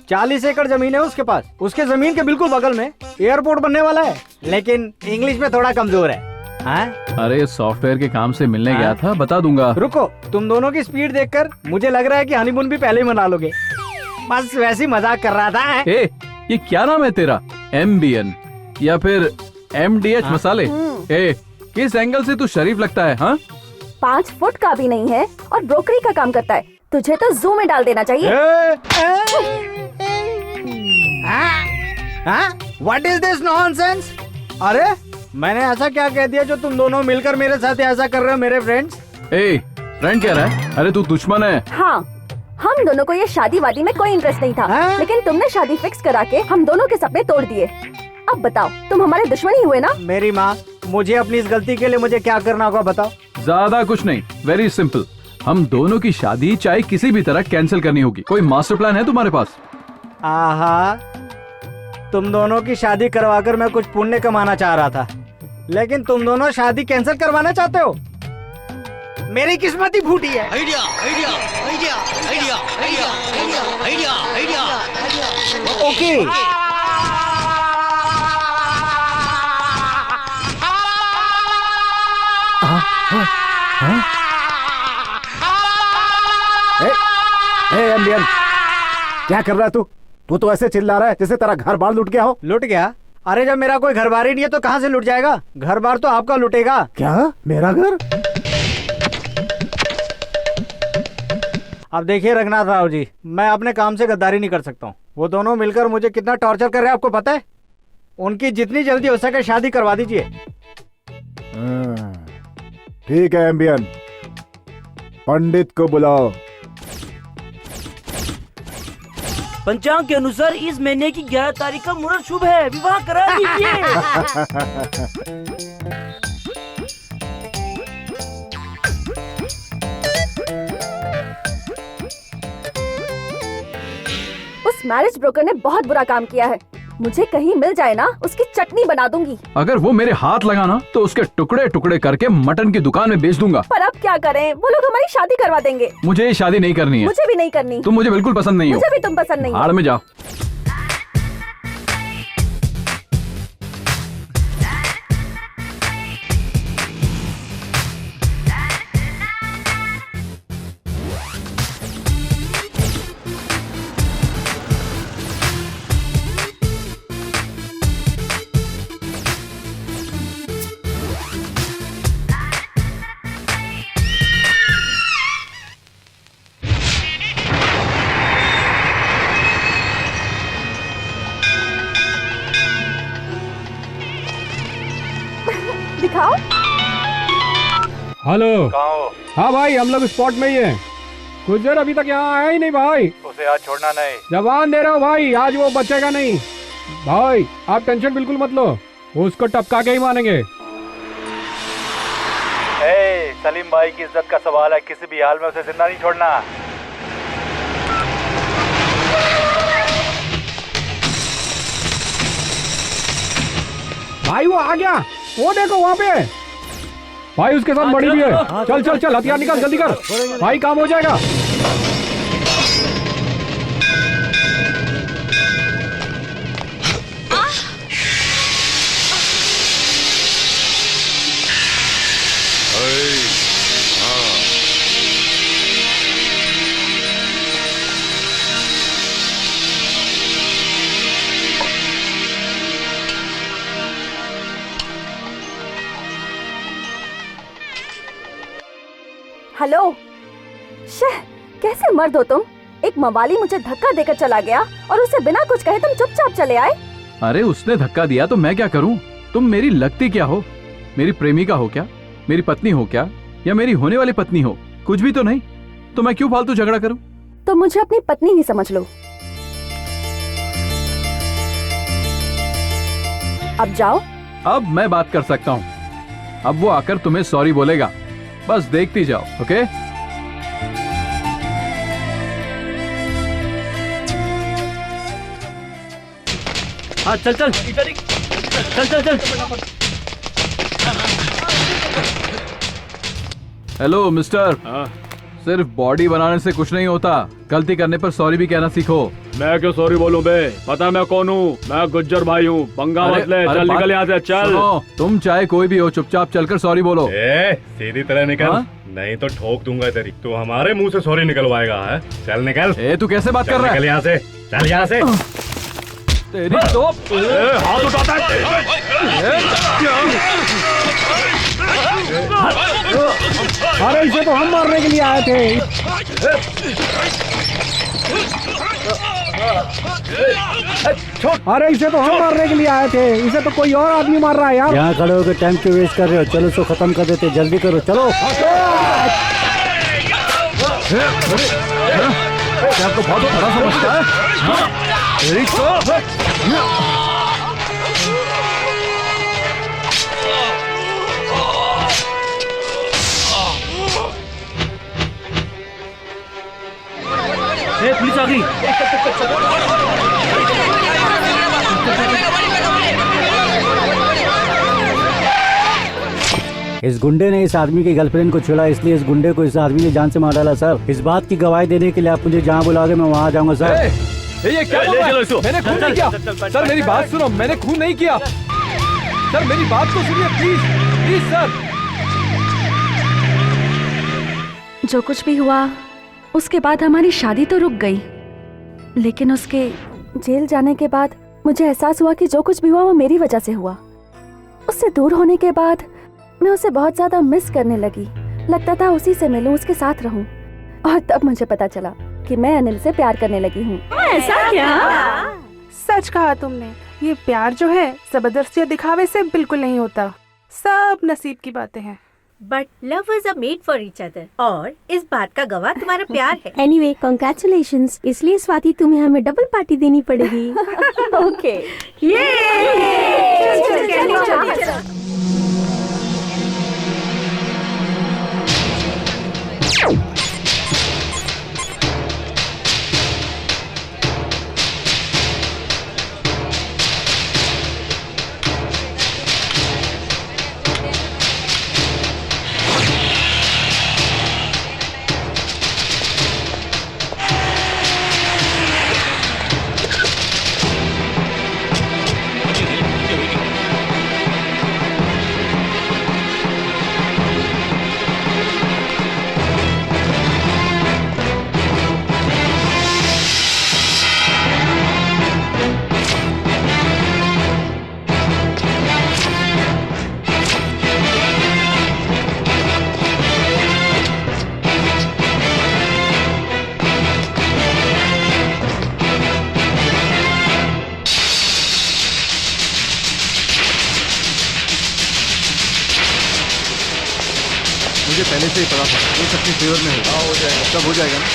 40 एकड़ जमीन है उसके पास। उसके जमीन के बिल्कुल बगल में एयरपोर्ट बनने वाला है, लेकिन इंग्लिश में थोड़ा कमजोर है। अरे सॉफ्टवेयर के काम से मिलने गया था, बता दूंगा। रुको, तुम दोनों की स्पीड देखकर मुझे लग रहा है कि हनीमून भी पहले ही मना लोगे। बस वैसे ही मजाक कर रहा था। ए, ये क्या नाम है तेरा? MBN या फिर MDH मसाले? ए, किस एंगल से तू शरीफ लगता है? हाँ, 5 फुट का भी नहीं है और ब्रोकरी का काम करता है। तुझे तो जू में डाल देना चाहिए। What is this nonsense? अरे मैंने ऐसा क्या कह दिया जो तुम दोनों मिलकर मेरे साथ ऐसा कर रहे हो मेरे फ्रेंड्स? ए, फ्रेंड कह रहा है? अरे तू दुश्मन है। हाँ, हम दोनों को ये शादी वादी में कोई इंटरेस्ट नहीं था, लेकिन तुमने शादी फिक्स करा के हम दोनों के सपने तोड़ दिए। अब बताओ, तुम हमारे दुश्मन ही हुए ना? मेरी माँ, मुझे अपनी इस गलती के लिए मुझे क्या करना होगा बताओ? ज्यादा कुछ नहीं, वेरी सिंपल। हम दोनों की शादी चाहे किसी भी तरह कैंसिल करनी होगी। कोई मास्टर प्लान है तुम्हारे पास? आहा, तुम दोनों की शादी करवाकर मैं कुछ पुण्य कमाना चाह रहा था, लेकिन तुम दोनों शादी कैंसिल करवाना चाहते हो। मेरी किस्मत ही फूटी है। Idea idea idea idea idea idea idea idea. Okay, एम्बियन, क्या कर रहा है तू? तू तो ऐसे चिल्ला रहा है जैसे तेरा घर बार लुट गया हो। लुट गया? अरे जब मेरा कोई घर बार ही नहीं है तो कहाँ से लुट जाएगा? घर बार तो आपका लुटेगा। क्या? मेरा घर? अब देखिए रघुनाथ राव जी, मैं अपने काम से गद्दारी नहीं कर सकता हूँ। वो दोनों मिलकर मुझे कितना टॉर्चर कर रहे हैं आपको पता है? उनकी जितनी जल्दी हो सके शादी करवा दीजिए। ठीक है एम्बियन, पंडित को बुलाओ। पंचांग के अनुसार इस महीने की 11 तारीख का मुहूर्त शुभ है, विवाह करा दीजिए। उस मैरिज ब्रोकर ने बहुत बुरा काम किया है। मुझे कहीं मिल जाए ना, उसकी चटनी बना दूंगी। अगर वो मेरे हाथ लगाना तो उसके टुकड़े टुकड़े करके मटन की दुकान में बेच दूंगा। पर अब क्या करें, वो लोग हमारी शादी करवा देंगे। मुझे ये शादी नहीं करनी है। मुझे भी नहीं करनी। तुम मुझे बिल्कुल पसंद नहीं हो। मुझे भी तुम पसंद नहीं हो। भाड़ में जाओ। हेलो। कहाँ हो? हाँ भाई, हम लोग स्पॉट में ही हैं। गुज्जर अभी तक यहाँ आया ही नहीं भाई। उसे आज छोड़ना नहीं। जवान दे रहा हूँ भाई, आज वो बचेगा नहीं। भाई आप टेंशन बिल्कुल मत लो, वो उसको टपका के ही मानेंगे। सलीम भाई की इज्जत का सवाल है, किसी भी हाल में उसे जिंदा नहीं छोड़ना। भाई वो आ गया, वो देखो वहाँ पे। भाई उसके साथ बड़ी भी है। चल चल चल, हथियार निकाल, जल्दी कर भाई, काम हो जाएगा। हेलो। शेह, कैसे मर्द हो तुम? एक मवाली मुझे धक्का देकर चला गया और उसे बिना कुछ कहे तुम चुपचाप चले आए। अरे उसने धक्का दिया तो मैं क्या करूं? तुम मेरी लगती क्या हो? मेरी प्रेमिका हो क्या? मेरी पत्नी हो क्या? या मेरी होने वाली पत्नी हो? कुछ भी तो नहीं। तो मैं क्यों फालतू झगड़ा करूं? तो मुझे अपनी पत्नी ही समझ लो। अब जाओ। अब मैं बात कर सकता हूं। अब वो आकर तुम्हें सॉरी बोलेगा, बस देखती जाओ। ओके? हाँ चल चल चल चल चल। हेलो मिस्टर, सिर्फ बॉडी बनाने से कुछ नहीं होता, गलती करने पर सॉरी भी कहना सीखो। मैं क्यों सॉरी बोलूं बे? पता मैं कौन हूँ? मैं गुज्जर भाई हूँ। पंगा मत ले, चल निकल यहाँ से। चल। सुनो, तुम चाहे कोई भी हो, चुपचाप चलकर सॉरी बोलो। सीधी तरह निकल, नहीं तो ठोक दूंगा तेरी। तू हमारे मुंह से सॉरी निकलवाएगा है? चल निकल। तू कैसे बात कर रहा है? निकल यहाँ से, चल यहाँ से। तेरी तो हाथ उठाता है। अरे इसे तो हम मारने के लिए आए थे। अरे इसे तो हम मारने के लिए आए थे, इसे तो कोई और आदमी मार रहा है यार। यहाँ खड़े होकर टाइम क्यों वेस्ट कर रहे हो? चलो इसको खत्म कर देते, जल्दी करो चलो। आपको बहुत बड़ा समझता है। पुलिस आ गई। इस गुंडे ने इस आदमी की गर्लफ्रेंड को छुड़ा, इसलिए इस गुंडे को इस आदमी ने जान से मार डाला सर। इस बात की गवाही देने के लिए आप मुझे जहाँ बुलाओगे मैं वहाँ जाऊँगा सर। ये क्या? मैंने खून नहीं किया सर, मेरी बात सुनो, मैंने खून नहीं किया सर, मेरी बात तो सुनिए प्लीज प्लीज सर। जो कुछ भी हुआ उसके बाद हमारी शादी तो रुक गई, लेकिन उसके जेल जाने के बाद मुझे एहसास हुआ कि जो कुछ भी हुआ वो मेरी वजह से हुआ। उससे दूर होने के बाद मैं उसे बहुत ज्यादा मिस करने लगी। लगता था उसी से मिलूं, उसके साथ रहूं, और तब मुझे पता चला कि मैं अनिल से प्यार करने लगी हूँ। ऐसा क्या? सच कहा तुमने। ये प्यार जो है जबरदस्ती और दिखावे से बिल्कुल नहीं होता, सब नसीब की बातें हैं। But lovers are made for each other, और इस बात का गवाह तुम्हारा प्यार है। Anyway congratulations. इसलिए स्वाति तुम्हें हमें डबल पार्टी देनी पड़ेगी। ओके। मुझे पहले से ही पता था ये सबके फेवर में होगा। हो जाएगा, सब हो जाएगा ना।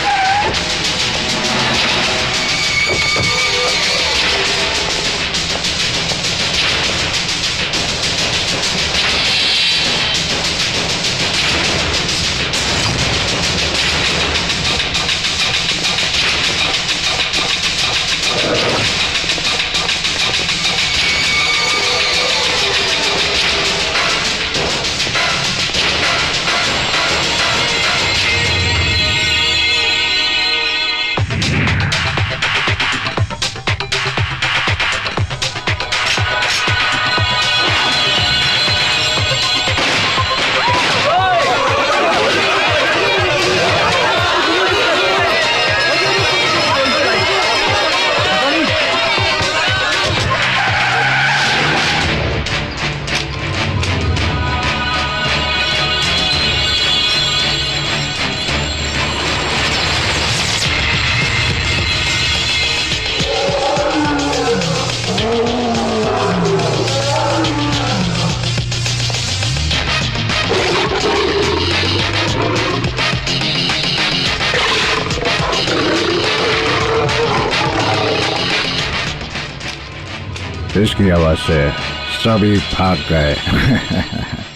इसकी आवाज से सभी भाग गए।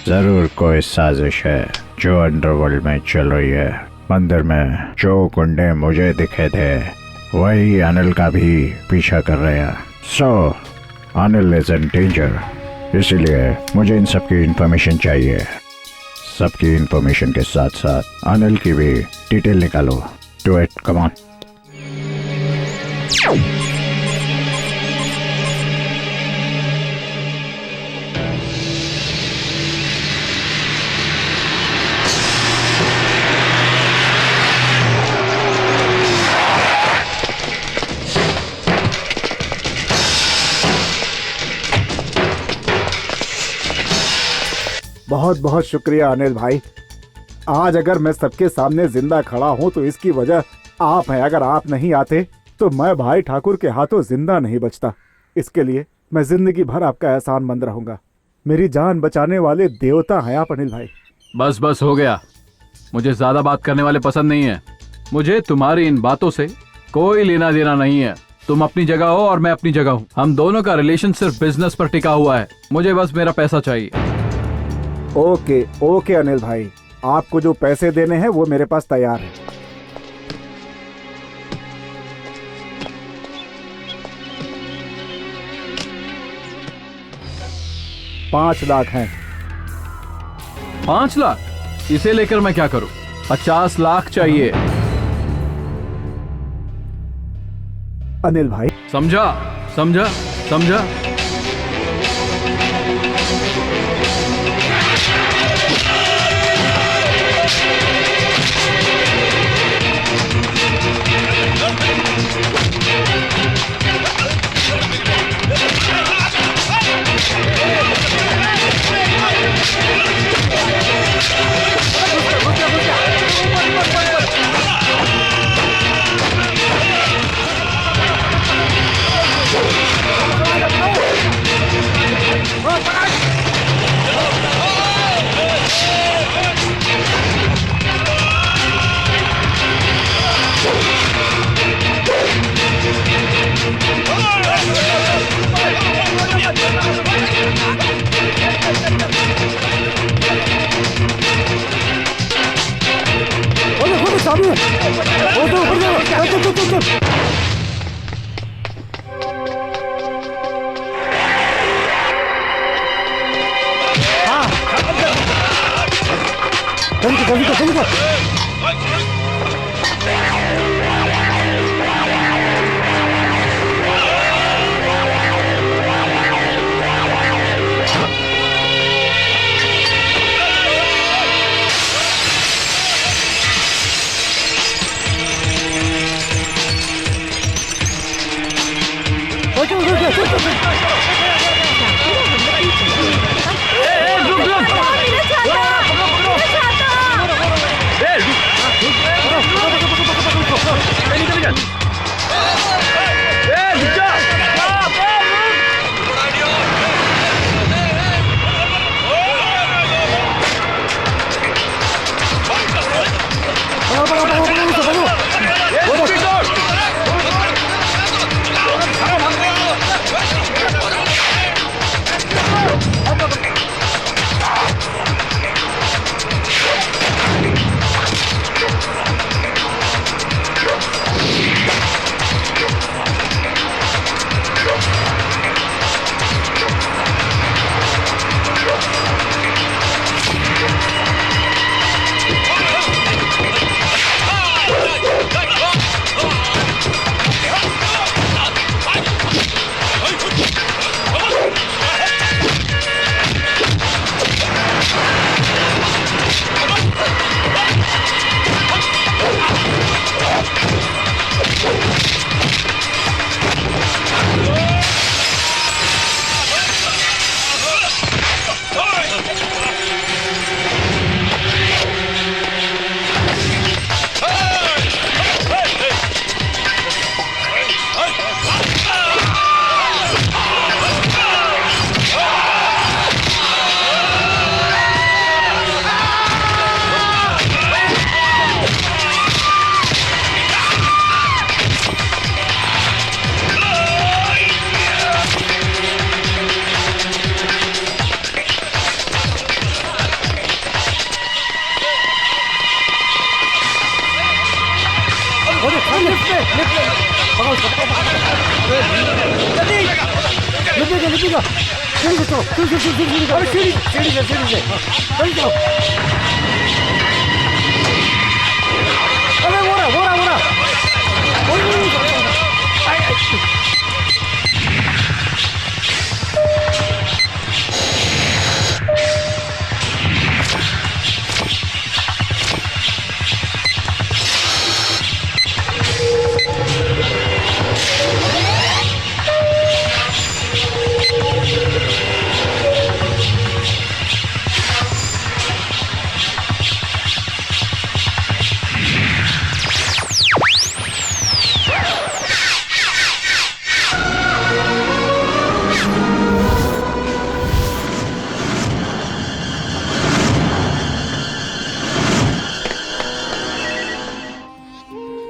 जरूर कोई साजिश है जो अंडरवर्ल्ड में चल रही है। मंदिर में जो गुंडे मुझे दिखे थे वही अनिल का भी पीछा कर रहे हैं। सो अनिल इज इन डेंजर, इसीलिए मुझे इन सब की इंफॉर्मेशन चाहिए। सबकी इंफॉर्मेशन के साथ साथ अनिल की भी डिटेल निकालो। Do it, come on. बहुत बहुत शुक्रिया अनिल भाई। आज अगर मैं सबके सामने जिंदा खड़ा हूँ तो इसकी वजह आप हैं। अगर आप नहीं आते तो मैं भाई ठाकुर के हाथों जिंदा नहीं बचता। इसके लिए मैं जिंदगी भर आपका एहसानमंद रहूंगा। मेरी जान बचाने वाले देवता हैं आप अनिल भाई। बस बस हो गया, मुझे ज्यादा बात करने वाले पसंद नहीं है। मुझे तुम्हारी इन बातों से कोई लेना देना नहीं है। तुम अपनी जगह हो और मैं अपनी जगह हूँ। हम दोनों का रिलेशन सिर्फ बिजनेस पर टिका हुआ है। मुझे बस मेरा पैसा चाहिए। ओके ओके अनिल भाई, आपको जो पैसे देने हैं वो मेरे पास तैयार है। $5 लाख हैं। 5 लाख? इसे लेकर मैं क्या करूं? 50 लाख चाहिए। अनिल भाई समझा समझा समझा।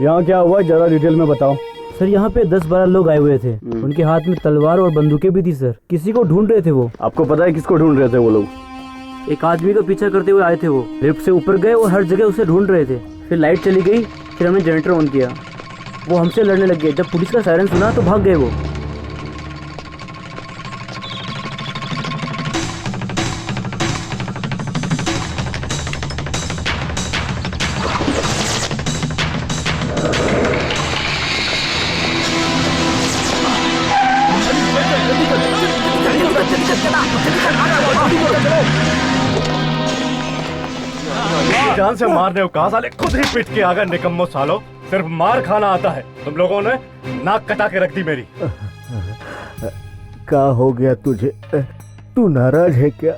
यहाँ क्या हुआ, जरा डिटेल में बताओ। सर यहाँ पे 10-12 लोग आए हुए थे। उनके हाथ में तलवार और बंदूकें भी थी सर। किसी को ढूंढ रहे थे वो। आपको पता है किसको ढूंढ रहे थे वो लोग? एक आदमी का पीछा करते हुए आए थे वो। लिफ्ट से ऊपर गए और हर जगह उसे ढूंढ रहे थे। फिर लाइट चली गई, फिर हमने जनरेटर ऑन किया। वो हमसे लड़ने लग गए। जब पुलिस का सायरन सुना तो भाग गए वो। जान से मारने को कहा, साले खुद ही पिट के आ गए निकम्मो सालो। सिर्फ मार खाना आता है। तुम लोगों ने नाक कटा के रख दी मेरी। क्या हो गया तुझे? तू नाराज है क्या?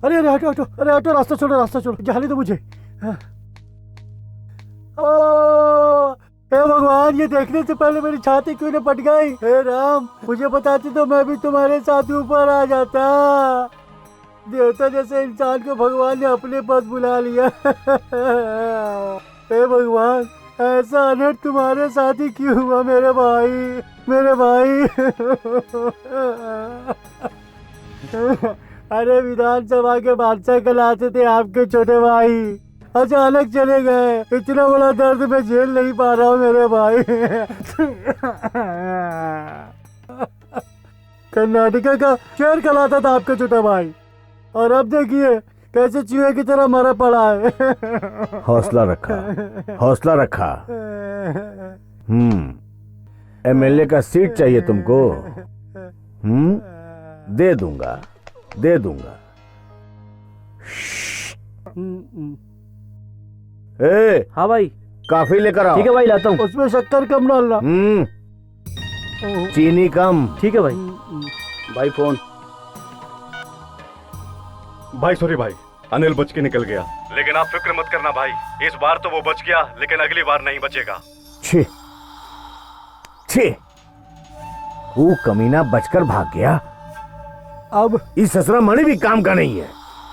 अरे अरे हटो हटो, अरे हटो, रास्ता छोड़ो, रास्ता छोड़ो, जाने दो मुझे। हे भगवान, ये देखने से पहले मेरी छाती क्यों न फट गई? हे राम, मुझे बताते तो मैं भी तुम्हारे साथ ऊपर आ जाता। देवता जैसे इंसान को भगवान ने अपने पास बुला लिया। हे भगवान, ऐसा अनर्थ तुम्हारे साथ ही क्यों हुआ मेरे भाई, मेरे भाई? अरे विधानसभा के बादशाह कहलाते थे आपके छोटे भाई, अचानक चले गए। इतना बड़ा दर्द मैं झेल नहीं पा रहा हूँ मेरे भाई। कर्नाटका का शेर कहलाता था आपका छोटा भाई, और अब देखिए कैसे चूहे की तरह मरा पड़ा है। हौसला रखा, हौसला रखा। एमएलए का सीट चाहिए तुमको? दे दूंगा, दे दूंगा। ए, हाँ भाई, काफी लेकर आओ। ठीक है भाई, लाता हूँ। उसमें शक्कर कम डालना। चीनी कम। ठीक है भाई। भाई फोन। भाई सॉरी भाई, अनिल बच के निकल गया। लेकिन आप फिक्र मत करना भाई, इस बार तो वो बच गया, लेकिन अगली बार नहीं बचेगा। छे छे, वो कमीना बचकर भाग गया। अब इस ससुरा मणि भी काम का नहीं है।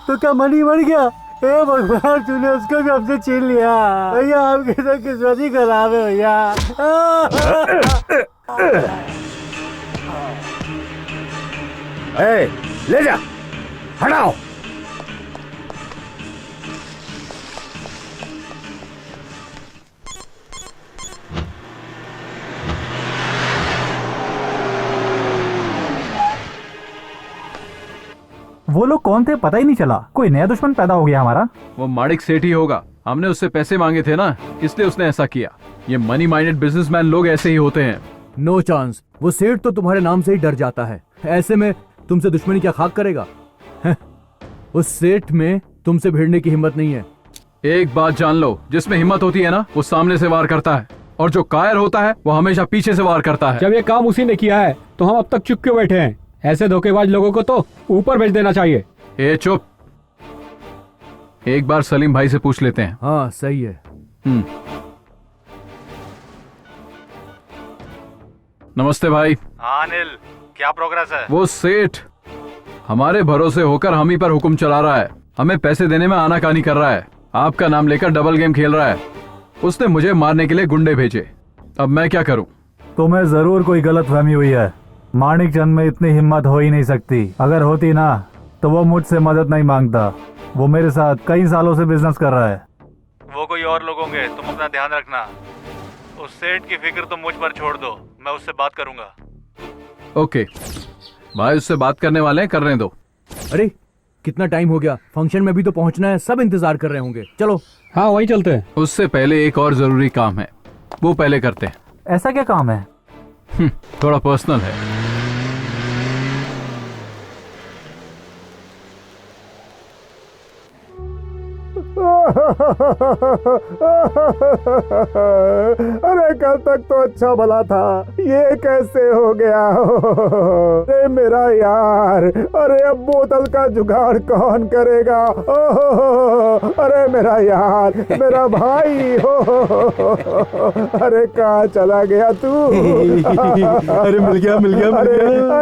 तो क्या मणि मर गया? हे भगवान, तूने उसको भी हमसे छीन लिया। भैया आपकी तो किस्मत ही खराब है भैया। ले जा, हटाओ। वो लोग कौन थे पता ही नहीं चला। कोई नया दुश्मन पैदा हो गया हमारा। वो माणिक सेठ ही होगा। हमने उससे पैसे मांगे थे ना, इसलिए उसने ऐसा किया। ये मनी माइंडेड बिजनेसमैन लोग ऐसे ही होते हैं। No chance. वो सेठ तो तुम्हारे नाम से ही डर जाता है। ऐसे में तुमसे दुश्मनी क्या खाक करेगा? उस सेठ में तुमसे भिड़ने की हिम्मत नहीं है। एक बात जान लो, जिसमें हिम्मत होती है ना, वो सामने से वार करता है, और जो कायर होता है वो हमेशा पीछे से वार करता है। जब ये काम उसी ने किया है तो हम अब तक चुप क्यों बैठे हैं? ऐसे धोखेबाज लोगों को तो ऊपर भेज देना चाहिए। ए चुप, एक बार सलीम भाई से पूछ लेते हैं। हाँ सही है। नमस्ते भाई। हाँ अनिल, क्या प्रोग्रेस है? वो सेठ हमारे भरोसे होकर हम ही पर हुक्म चला रहा है। हमें पैसे देने में आनाकानी कर रहा है। आपका नाम लेकर डबल गेम खेल रहा है। उसने मुझे मारने के लिए गुंडे भेजे। अब मैं क्या करूं? तुम्हें जरूर कोई गलतफहमी हुई है। माणिक चंद में इतनी हिम्मत हो ही नहीं सकती। अगर होती ना तो वो मुझसे मदद नहीं मांगता। वो मेरे साथ कई सालों से बिजनेस कर रहा है। वो कोई और लोग होंगे, तुम अपना ध्यान रखना। उस सेठ की फिक्र तुम मुझ पर छोड़ दो, मैं उससे बात करूंगा। ओके भाई, उससे बात करने वाले हैं, करने दो। अरे कितना टाइम हो गया, फंक्शन में भी तो पहुंचना है, सब इंतजार कर रहे होंगे। चलो। हाँ वहीं चलते हैं। उससे पहले एक और जरूरी काम है, वो पहले करते हैं। ऐसा क्या काम है? थोड़ा पर्सनल है। अरे कल तक तो अच्छा भला था, ये कैसे हो गया? अरे मेरा यार, अरे अब बोतल का जुगाड़ कौन करेगा? अरे मेरा यार, मेरा भाई हो। अरे कहाँ चला गया तू? अरे मिल गया मिल गया मिल गया।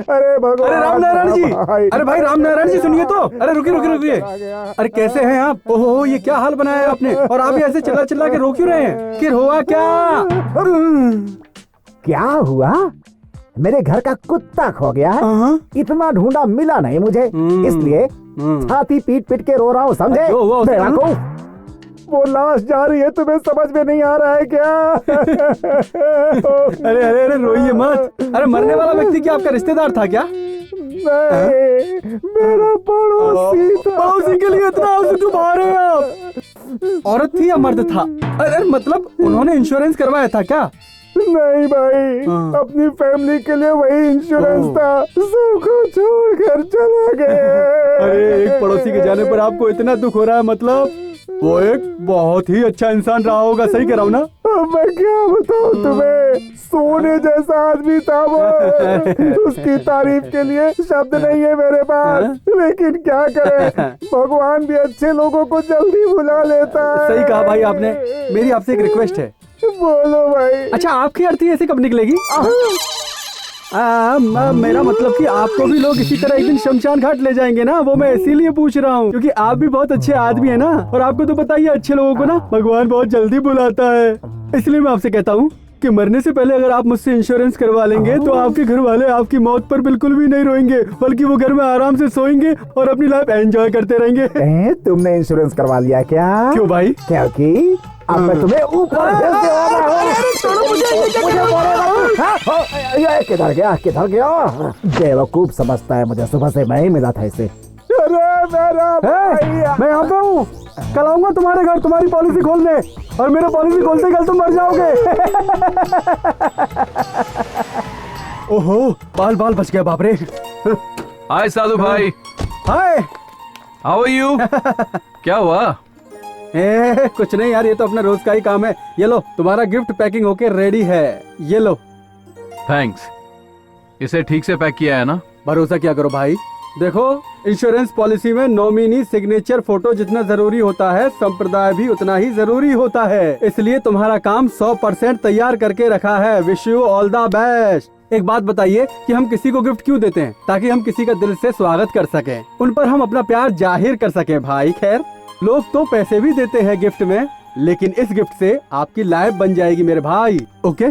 अरे भगवान। अरे राम नारायण जी, अरे भाई राम नारायण जी सुनिए तो। अरे रुकिए। अरे कैसे हैं आप? ओहो ये क्या हाल बनाया है आपने, और आप ऐसे चिल्ला चिल्ला के रो क्यों रहे हैं? फिर हुआ क्या? क्या हुआ? मेरे घर का कुत्ता खो गया है। इतना ढूंढा मिला नहीं मुझे, इसलिए छाती पीट पीट के रो रहा हूँ, समझे? वो लाश जा रही है, तुम्हें समझ में नहीं आ रहा है क्या? अरे अरे अरे रोइए मत। अरे मरने वाला व्यक्ति क्या आपका रिश्तेदार था क्या? नहीं, मेरा पड़ोसी था। पड़ोसी के लिए इतना आंसू क्यों बहा रहे हैं आप? औरत थी या मर्द था? अरे मतलब उन्होंने इंश्योरेंस करवाया था क्या? नहीं भाई, अपनी फैमिली के लिए वही इंश्योरेंस था, सबको छोड़कर चला गया। अरे एक पड़ोसी के जाने पर आपको इतना दुख हो रहा है, मतलब वो एक बहुत ही अच्छा इंसान रहा होगा, सही कह रहा हूँ ना? मैं क्या बताऊँ तुम्हें, सोने जैसा आदमी था वो। उसकी तारीफ के लिए शब्द नहीं है मेरे पास, लेकिन क्या करें, भगवान भी अच्छे लोगों को जल्दी बुला लेता है। सही कहा भाई आपने। मेरी आपसे एक रिक्वेस्ट है। बोलो भाई। अच्छा आपकी अर्थी ऐसे कब निकलेगी? मेरा मतलब कि आपको भी लोग इसी तरह एक दिन शमशान घाट ले जाएंगे ना, वो मैं इसीलिए पूछ रहा हूँ, क्योंकि आप भी बहुत अच्छे आदमी है ना, और आपको तो पता ही है अच्छे लोगों को ना भगवान बहुत जल्दी बुलाता है। इसलिए मैं आपसे कहता हूँ कि मरने से पहले अगर आप मुझसे इंश्योरेंस करवा लेंगे तो आपके घर वाले आपकी मौत पर बिल्कुल भी नहीं रोएंगे, बल्कि वो घर में आराम से सोएंगे और अपनी लाइफ एंजॉय करते रहेंगे। तुमने इंश्योरेंस करवा लिया क्या? क्यों भाई? क्योंकि अब मैं तुम्हें ऊपर किधर गया? बेवकूफ समझता है मुझे, सुबह से मैं ही मिला था इसे। मैं यहाँ पे हूँ, कल आऊंगा तुम्हारे घर तुम्हारी पॉलिसी खोलने, और मेरा पॉलिसी खोलते कल तुम मर जाओगे। ओहो बाल बाल बच गया, बाप रे। हाय साधु भाई। हाय, हाउ आर यू? क्या हुआ? कुछ नहीं यार, ये तो अपना रोज का ही काम है। ये लो तुम्हारा गिफ्ट पैकिंग होके रेडी है, ये लो। थैंक्स। इसे ठीक से पैक किया है ना? भरोसा क्या करो भाई, देखो इंश्योरेंस पॉलिसी में नॉमिनी सिग्नेचर फोटो जितना जरूरी होता है, संप्रदाय भी उतना ही जरूरी होता है, इसलिए तुम्हारा काम 100% तैयार करके रखा है। Wish you all the best. एक बात बताइए कि हम किसी को गिफ्ट क्यों देते हैं? ताकि हम किसी का दिल से स्वागत कर सकें, उन पर हम अपना प्यार जाहिर कर सकें भाई। खैर लोग तो पैसे भी देते हैं गिफ्ट में, लेकिन इस गिफ्ट से आपकी लाइफ बन जाएगी मेरे भाई। Okay,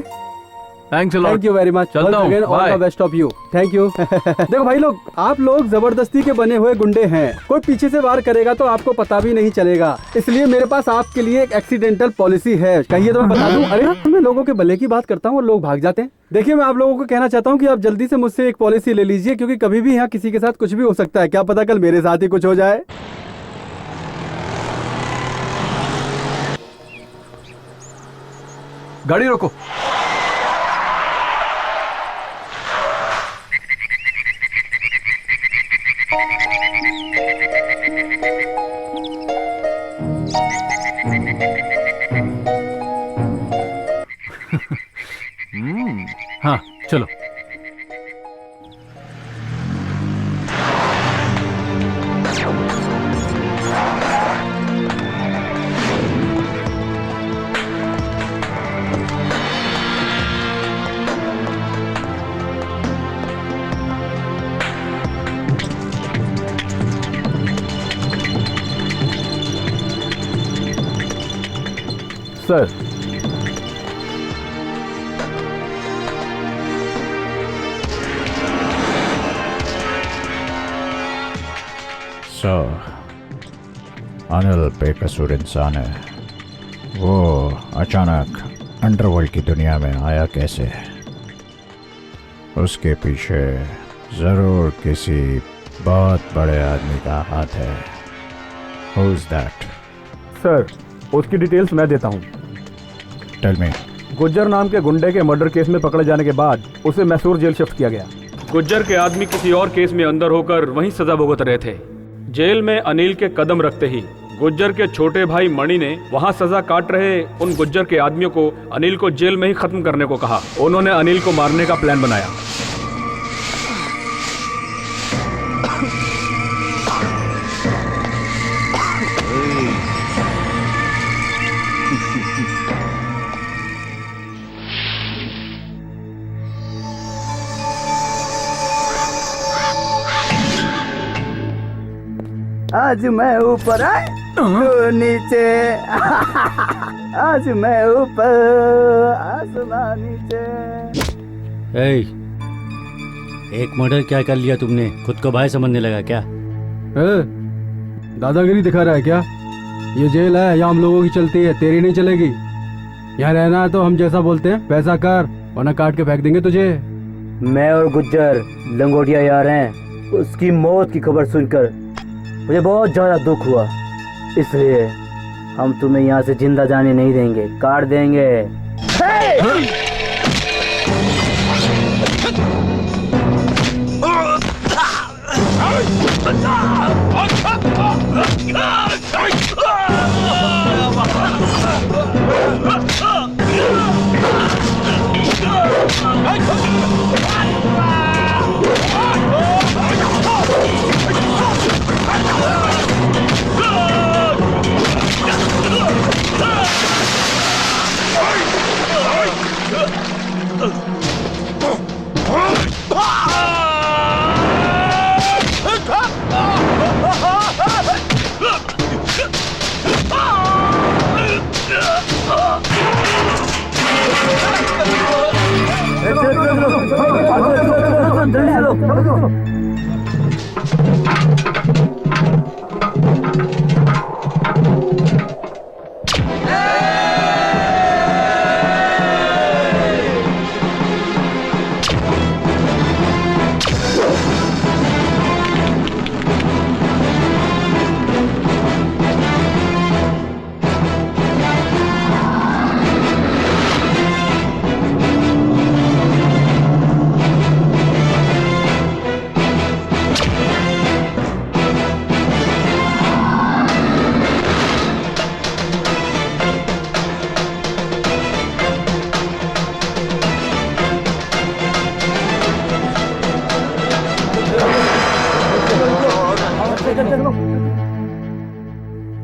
thanks a lot. Thank you very much. चलता हूं, all the best of you. Thank you. देखो भाई लोग, आप लोग जबरदस्ती के बने हुए गुंडे हैं, कोई पीछे से वार करेगा तो आपको पता भी नहीं चलेगा, इसलिए मेरे पास आपके लिए एक एक्सीडेंटल पॉलिसी है। कहिए तो मैं बता दूं। अरे मैं लोगों के भले की बात करता हूँ और लोग भाग जाते हैं। देखिए मैं आप लोगों को कहना चाहता हूँ कि आप जल्दी से मुझसे एक पॉलिसी ले लीजिए, क्योंकि कभी भी यहाँ किसी के साथ कुछ भी हो सकता है, क्या पता कल मेरे साथ ही कुछ हो जाए। गाड़ी रोको। हाँ चलो। सर सो अनिल बेकसूर इंसान है। वो अचानक अंडरवर्ल्ड की दुनिया में आया कैसे? उसके पीछे जरूर किसी बहुत बड़े आदमी का हाथ है। Who is that? सर, उसकी डिटेल्स मैं देता हूँ। Tell me. गुज्जर नाम के गुंडे के मर्डर केस में पकड़े जाने के बाद उसे मैसूर जेल शिफ्ट किया गया। गुज्जर के आदमी किसी और केस में अंदर होकर वहीं सजा भुगत रहे थे। जेल में अनिल के कदम रखते ही गुज्जर के छोटे भाई मणि ने वहां सजा काट रहे उन गुज्जर के आदमियों को अनिल को जेल में ही खत्म करने को कहा। उन्होंने अनिल को मारने का प्लान बनाया। आज मैं ऊपर आए तो नीचे, आज मैं ऊपर आसमान नीचे। एक मर्डर क्या कर लिया तुमने? खुद को भाई समझने लगा क्या? दादागिरी दिखा रहा है क्या? ये जेल है, यहाँ हम लोगों की चलती है, तेरी नहीं चलेगी। यहाँ रहना है तो हम जैसा बोलते हैं वैसा कर, वरना काट के फेंक देंगे तुझे। मैं और गुज्जर लंगोटिया यार हैं। उसकी मौत की खबर सुनकर मुझे बहुत ज्यादा दुख हुआ, इसलिए हम तुम्हें यहाँ से जिंदा जाने नहीं देंगे, काट देंगे।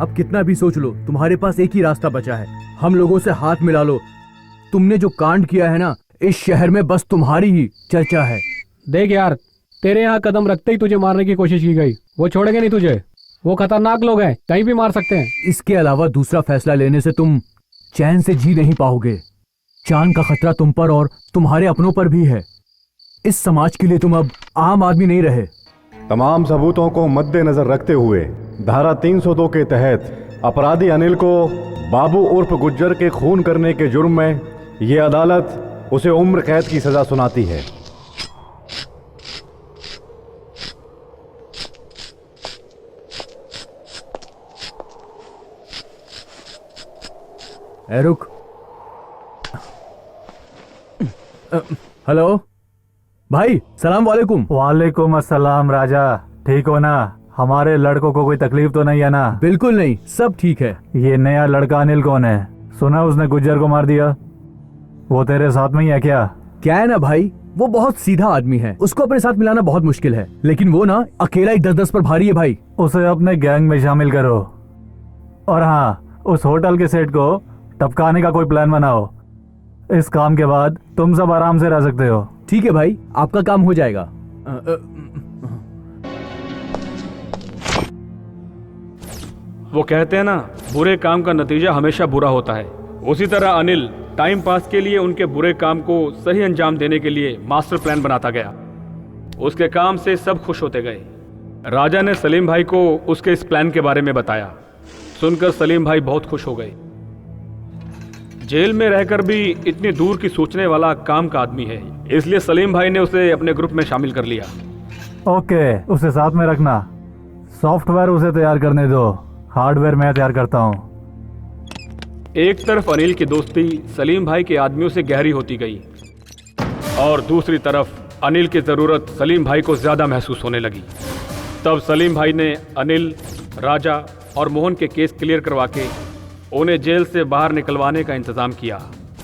अब कितना भी सोच लो, तुम्हारे पास एक ही रास्ता बचा है। हम लोगों से हाथ मिला लो। तुमने जो कांड किया है ना, इस शहर में बस तुम्हारी ही चर्चा है। देख यार, तेरे यहाँ कदम रखते ही तुझे मारने की कोशिश की गई। वो छोड़ेंगे नहीं तुझे, वो खतरनाक लोग हैं, कहीं भी मार सकते हैं। इसके अलावा दूसरा फैसला लेने से तुम चैन से जी नहीं पाओगे। जान का खतरा तुम पर और तुम्हारे अपनों पर भी है। इस समाज के लिए तुम अब आम आदमी नहीं रहे। तमाम सबूतों को मद्देनजर रखते हुए धारा 302 के तहत अपराधी अनिल को बाबू उर्फ गुज्जर के खून करने के जुर्म में ये अदालत उसे उम्र कैद की सजा सुनाती है। रुक। हेलो भाई, सलाम वालेकुम। वालेकुम अस्सलाम राजा। ठीक हो ना? हमारे लड़कों को कोई तकलीफ तो नहीं है ना? बिल्कुल नहीं, सब ठीक है। ये नया लड़का अनिल कौन है? सुना उसने गुज्जर को मार दिया। वो तेरे साथ में ही है क्या? क्या है ना भाई, वो बहुत सीधा आदमी है, उसको अपने साथ मिलाना बहुत मुश्किल है। लेकिन वो ना अकेला ही 10-10 पर भारी है भाई। उसे अपने गैंग में शामिल करो। और हाँ, उस होटल के सेट को टपकाने का कोई प्लान बनाओ। इस काम के बाद तुम सब आराम से रह सकते हो। ठीक है भाई, आपका काम हो जाएगा। वो कहते हैं ना, बुरे काम का नतीजा हमेशा बुरा होता है। उसी तरह अनिल टाइम पास के लिए उनके बुरे काम को सही अंजाम देने के लिए मास्टर प्लान बनाता गया। उसके काम से सब खुश होते गए। राजा ने सलीम भाई को उसके इस प्लान के बारे में बताया। सुनकर सलीम भाई बहुत खुश हो गए। जेल में रहकर भी इतनी दूर की सोचने वाला काम का आदमी है, इसलिए सलीम भाई ने उसे अपने ग्रुप में शामिल कर लिया। ओके, उसे साथ में रखना। सॉफ्टवेयर उसे तैयार करने दो, हार्डवेयर मैं तैयार करता हूँ। एक तरफ अनिल की दोस्ती सलीम भाई के आदमियों से गहरी होती गई और दूसरी तरफ अनिल की जरूरत सलीम भाई को ज्यादा महसूस होने लगी। तब सलीम भाई ने अनिल, राजा और मोहन के केस क्लियर करवा के उन्हें जेल से बाहर निकलवाने का इंतजाम किया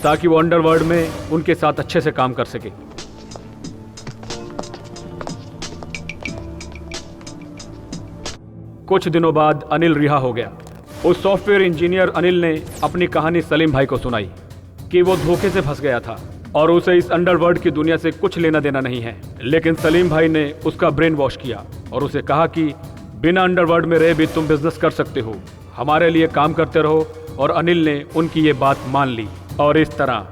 ताकि वो अंडरवर्ल्ड में उनके साथ अच्छे से काम कर सके। कुछ दिनों बाद अनिल रिहा हो गया। उस सॉफ्टवेयर इंजीनियर अनिल ने अपनी कहानी सलीम भाई को सुनाई कि वो धोखे से फंस गया था और उसे इस अंडरवर्ल्ड की दुनिया से कुछ लेना देना नहीं है। लेकिन सलीम भाई ने उसका ब्रेन वॉश किया और उसे कहा कि बिना अंडरवर्ल्ड में रहे भी तुम बिजनेस कर सकते हो, हमारे लिए काम करते रहो। और अनिल ने उनकी ये बात मान ली और इस तरह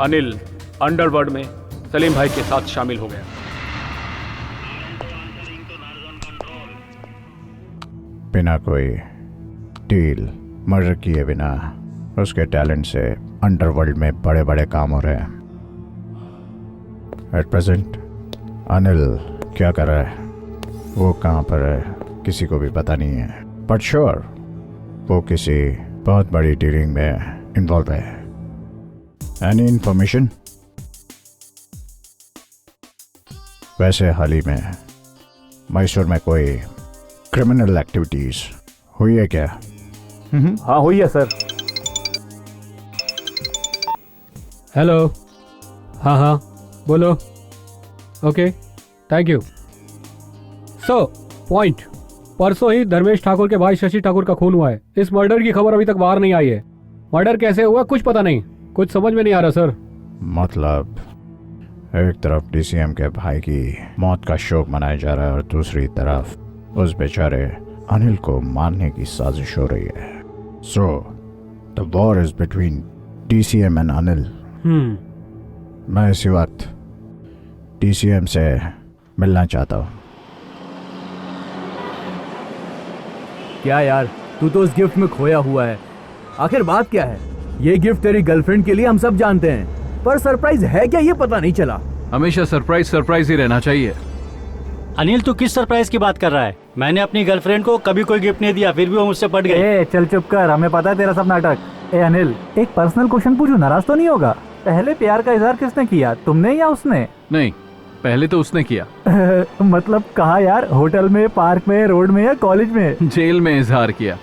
अनिल अंडरवर्ल्ड में सलीम भाई के साथ शामिल हो गया। बिना कोई डील, मर्डर किए बिना उसके टैलेंट से अंडरवर्ल्ड में बड़े बड़े काम हो रहे हैं। एट प्रेजेंट अनिल क्या कर रहा है, वो कहाँ पर है, किसी को भी पता नहीं है। बट श्योर वो किसी बहुत बड़ी डीलिंग में इन्वॉल्व है। Any information? वैसे हाल ही में मैसूर में कोई क्रिमिनल एक्टिविटीज हुई है क्या? हाँ हुई है सर। हेलो, हाँ हाँ बोलो। Okay, thank you. So point, परसों ही धर्मेश ठाकुर के भाई शशि ठाकुर का खून हुआ है। इस मर्डर की खबर अभी तक बाहर नहीं आई है। मर्डर कैसे हुआ कुछ पता नहीं, कुछ समझ में नहीं आ रहा सर। मतलब एक तरफ डीसीएम के भाई की मौत का शोक मनाया जा रहा है और दूसरी तरफ उस बेचारे अनिल को मारने की साजिश हो रही है। So the war is between DCM and Anil. मैं इसी वक्त डीसीएम से मिलना चाहता हूँ। क्या यार, तू तो उस गिफ्ट में खोया हुआ है। आखिर बात क्या है? ये गिफ्ट तेरी गर्लफ्रेंड के लिए हम सब जानते हैं, पर सरप्राइज है क्या ये पता नहीं चला। हमेशा सरप्राइज सरप्राइज ही रहना चाहिए। अनिल तू किस सरप्राइज की बात कर रहा है? मैंने अपनी गर्लफ्रेंड को कभी कोई गिफ्ट नहीं दिया, फिर भी वो मुझसे पट गई। चल चुप कर, हमें पता है तेरा सब नाटक। अनिल, एक पर्सनल क्वेश्चन पूछूं, नाराज तो नहीं होगा? पहले प्यार का इजहार किसने किया, तुमने या उसने? नहीं, पहले तो उसने किया। मतलब कहाँ यार? होटल में, पार्क में, रोड में या कॉलेज में? जेल में इजहार किया।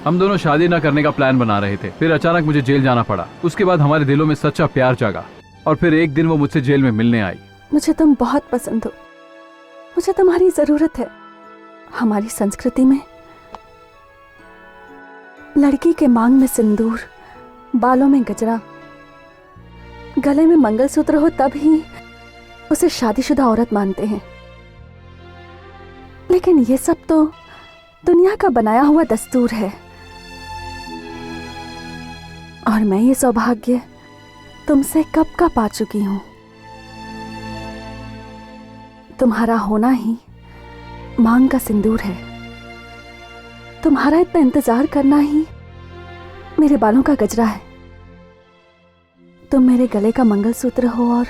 हम दोनों शादी न करने का प्लान बना रहे थे, फिर अचानक मुझे जेल जाना पड़ा। उसके बाद हमारे दिलों में सच्चा प्यार जागा और फिर एक दिन वो मुझसे जेल में मिलने आई। मुझे तुम बहुत पसंद हो, मुझे तुम्हारी जरूरत है। हमारी संस्कृति में लड़की के मांग में सिंदूर, बालों में गजरा, गले में मंगलसूत्र हो तब ही उसे शादीशुदा औरत मानते हैं। लेकिन ये सब तो दुनिया का बनाया हुआ दस्तूर है और मैं ये सौभाग्य तुमसे कब का पा चुकी हूं। तुम्हारा होना ही मांग का सिंदूर है, तुम्हारा इतना इंतजार करना ही मेरे बालों का गजरा है। तुम मेरे गले का मंगलसूत्र हो और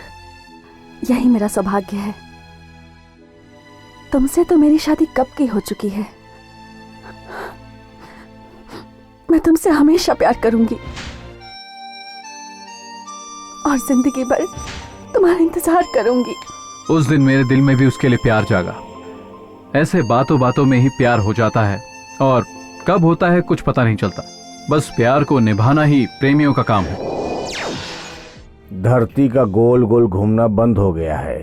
यही मेरा सौभाग्य है। तुमसे तो मेरी शादी कब की हो चुकी है। मैं तुमसे हमेशा प्यार करूंगी और जिंदगी भर तुम्हारा इंतजार करूंगी। उस दिन मेरे दिल में भी उसके लिए प्यार जागा। ऐसे बातों बातों में ही प्यार हो जाता है और कब होता है कुछ पता नहीं चलता। बस प्यार को निभाना ही प्रेमियों का काम है। धरती का गोल गोल घूमना बंद हो गया है।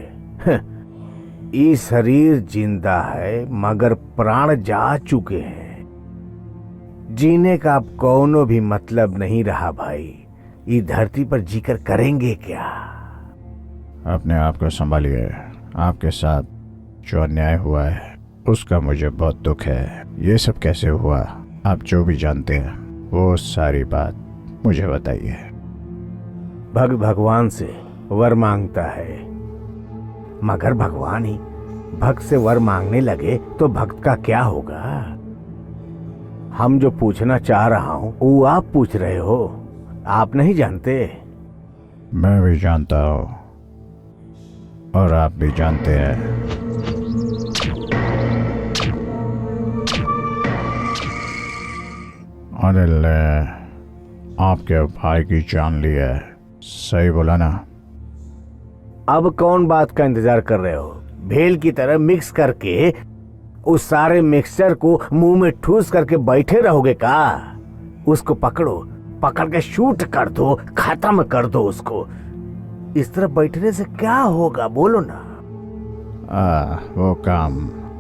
ये शरीर जिंदा है मगर प्राण जा चुके हैं। जीने का अब कोनो भी मतलब नहीं रहा भाई। ये धरती पर जीकर करेंगे क्या? अपने आप को संभालिए। आपके साथ जो अन्याय हुआ है उसका मुझे बहुत दुख है। ये सब कैसे हुआ, आप जो भी जानते हैं वो सारी बात मुझे बताइए। भगवान से वर मांगता है मगर भगवान ही भक्त से वर मांगने लगे तो भक्त का क्या होगा? हम जो पूछना चाह रहा हूँ वो आप पूछ रहे हो, आप नहीं जानते। मैं भी जानता हूँ और आप भी जानते हैं। अनिल ने आपके भाई की जान ली है, सही बोला ना? अब कौन बात का इंतजार कर रहे हो? भेल की तरह मिक्स करके उस सारे मिक्सचर को मुंह में ठूस करके बैठे रहोगे का? उसको पकड़ो, पकड़ के शूट कर दो, खत्म कर दो उसको। इस तरह बैठने से क्या होगा बोलो ना? वो काम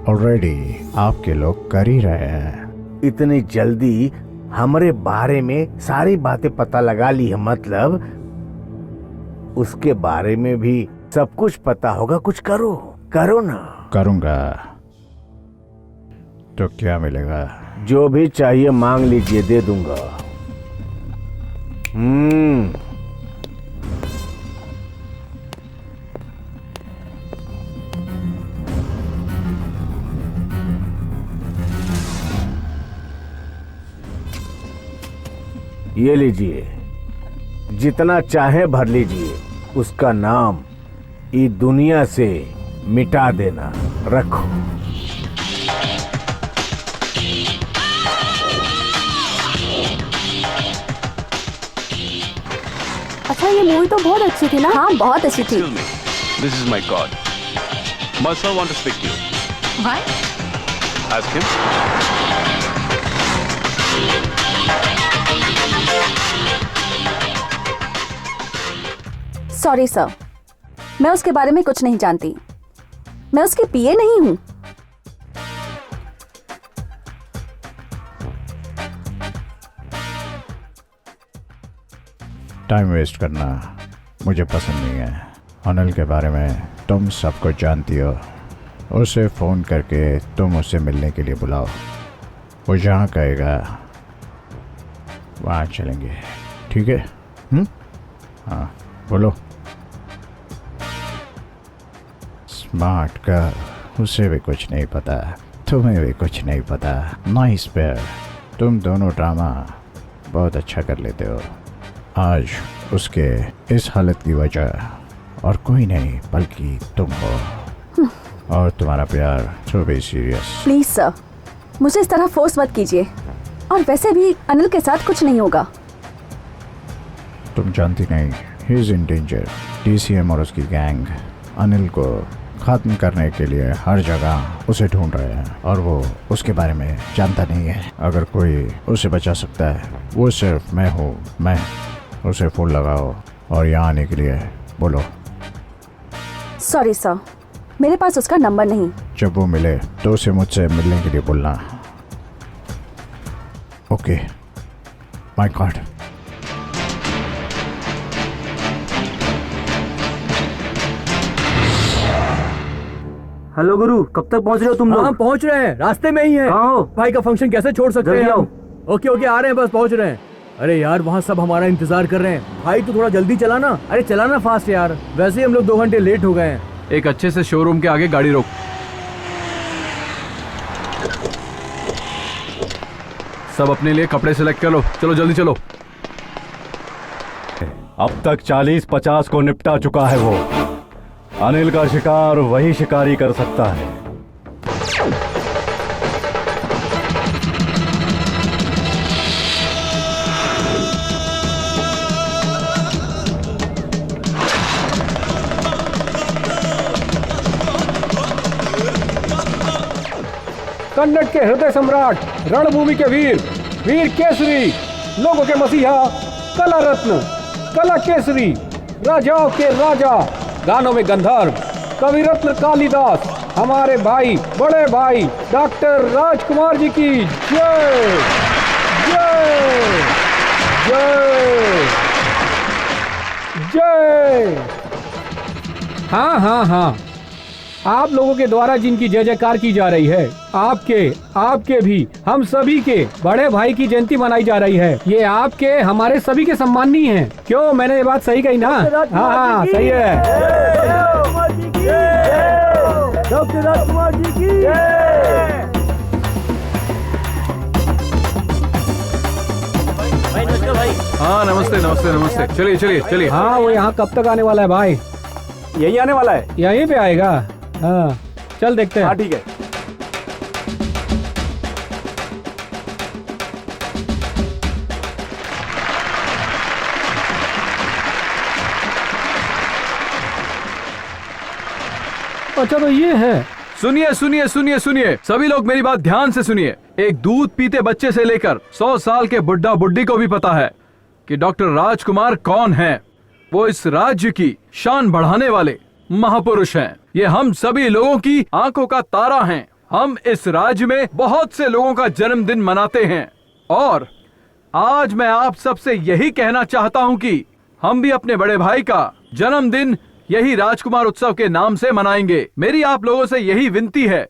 ऑलरेडी आपके लोग कर ही रहे हैं। इतनी जल्दी हमारे बारे में सारी बातें पता लगा ली है, मतलब उसके बारे में भी सब कुछ पता होगा। कुछ करो, करो ना। करूंगा तो क्या मिलेगा? जो भी चाहिए मांग लीजिए, दे दूंगा। ये लीजिए, जितना चाहे भर लीजिए। उसका नाम इस दुनिया से मिटा देना। रखो। अच्छा, ये मूवी तो बहुत अच्छी थी ना? हाँ, बहुत अच्छी थी। This is my God. My son want to speak to you. Why? Ask him. Sorry sir, मैं उसके बारे में कुछ नहीं जानती। मैं उसकी पीए नहीं हूँ। टाइम वेस्ट करना मुझे पसंद नहीं है। अनिल के बारे में तुम सब कुछ जानती हो। उसे फ़ोन करके तुम उससे मिलने के लिए बुलाओ। वो जहाँ कहेगा वहाँ चलेंगे, ठीक है? हाँ, बोलो। स्मार्ट का उसे भी कुछ नहीं पता, तुम्हें भी कुछ नहीं पता। नाइस पेयर, तुम दोनों ड्रामा बहुत अच्छा कर लेते हो। आज उसके इस हालत की वजह और कोई नहीं बल्कि तुम हो, और तुम्हारा प्यार तो भी सीरियस। प्लीज सर, मुझे इस तरह फोर्स मत कीजिए। और वैसे भी अनिल के साथ कुछ नहीं होगा। तुम जानती नहीं, he is in danger. DCM और उसकी गैंग अनिल को खत्म करने के लिए हर जगह उसे ढूंढ रहे हैं, और वो उसके बारे में जानता नहीं है। अगर कोई उसे बचा सकता है वो सिर्फ मैं हूँ। मैं उसे फोन लगाओ और यहाँ आने के लिए बोलो। सॉरी सर, मेरे पास उसका नंबर नहीं। जब वो मिले तो उसे मुझसे मिलने के लिए बोलना। Okay, my God. हेलो गुरु, कब तक पहुंच रहे हो तुम लोग? हाँ, पहुंच रहे हैं, रास्ते में ही है। भाई का फंक्शन कैसे छोड़ सकते हैं हम? ओके ओके, आ रहे हैं, बस पहुंच रहे हैं। अरे यार, वहाँ सब हमारा इंतजार कर रहे हैं। भाई तू थोड़ा जल्दी चलाना। अरे चलाना फास्ट यार, वैसे ही हम लोग 2 घंटे लेट हो गए हैं। एक अच्छे से शोरूम के आगे गाड़ी रोक। सब अपने लिए कपड़े सिलेक्ट कर लो। चलो जल्दी चलो। अब तक 40-50 को निपटा चुका है वो। अनिल का शिकार वही शिकारी कर सकता है। कन्नड़ के हृदय सम्राट, रणभूमि के वीर, वीर केसरी, लोगों के मसीहा, कला रत्न, कला केसरी, राजाओं के राजा, गानों में गंधर्व, कवि रत्न कालिदास, हमारे भाई, बड़े भाई डॉक्टर राजकुमार जी की जय जय जय जय। हाँ हाँ हाँ, आप लोगों के द्वारा जिनकी जय जयकार की जा रही है, आपके भी, हम सभी के बड़े भाई की जयंती मनाई जा रही है। ये आपके हमारे सभी के सम्माननीय हैं। क्यों, मैंने ये बात सही कही ना? हाँ हाँ, सही है। डॉक्टर राजकुमार जी की भाई नमस्कार भाई। हाँ नमस्ते नमस्ते नमस्ते, चलिए चलिए चलिए। हाँ वो यहाँ कब तक आने वाला है भाई? यही आने वाला है। यहीं पे आएगा? हाँ चल देखते हैं। हाँ ठीक है। अच्छा तो ये है। सुनिए सुनिए सुनिए सुनिए, सभी लोग मेरी बात ध्यान से सुनिए। एक दूध पीते बच्चे से लेकर 100 साल के बुढ़ा बुड्ढी को भी पता है कि डॉक्टर राजकुमार कौन है। वो इस राज्य की शान बढ़ाने वाले महापुरुष हैं। ये हम सभी लोगों की आंखों का तारा हैं। हम इस राज्य में बहुत से लोगों का जन्मदिन मनाते हैं और आज मैं आप सबसे यही कहना चाहता हूं कि हम भी अपने बड़े भाई का जन्मदिन यही राजकुमार उत्सव के नाम से मनाएंगे। मेरी आप लोगों से यही विनती है।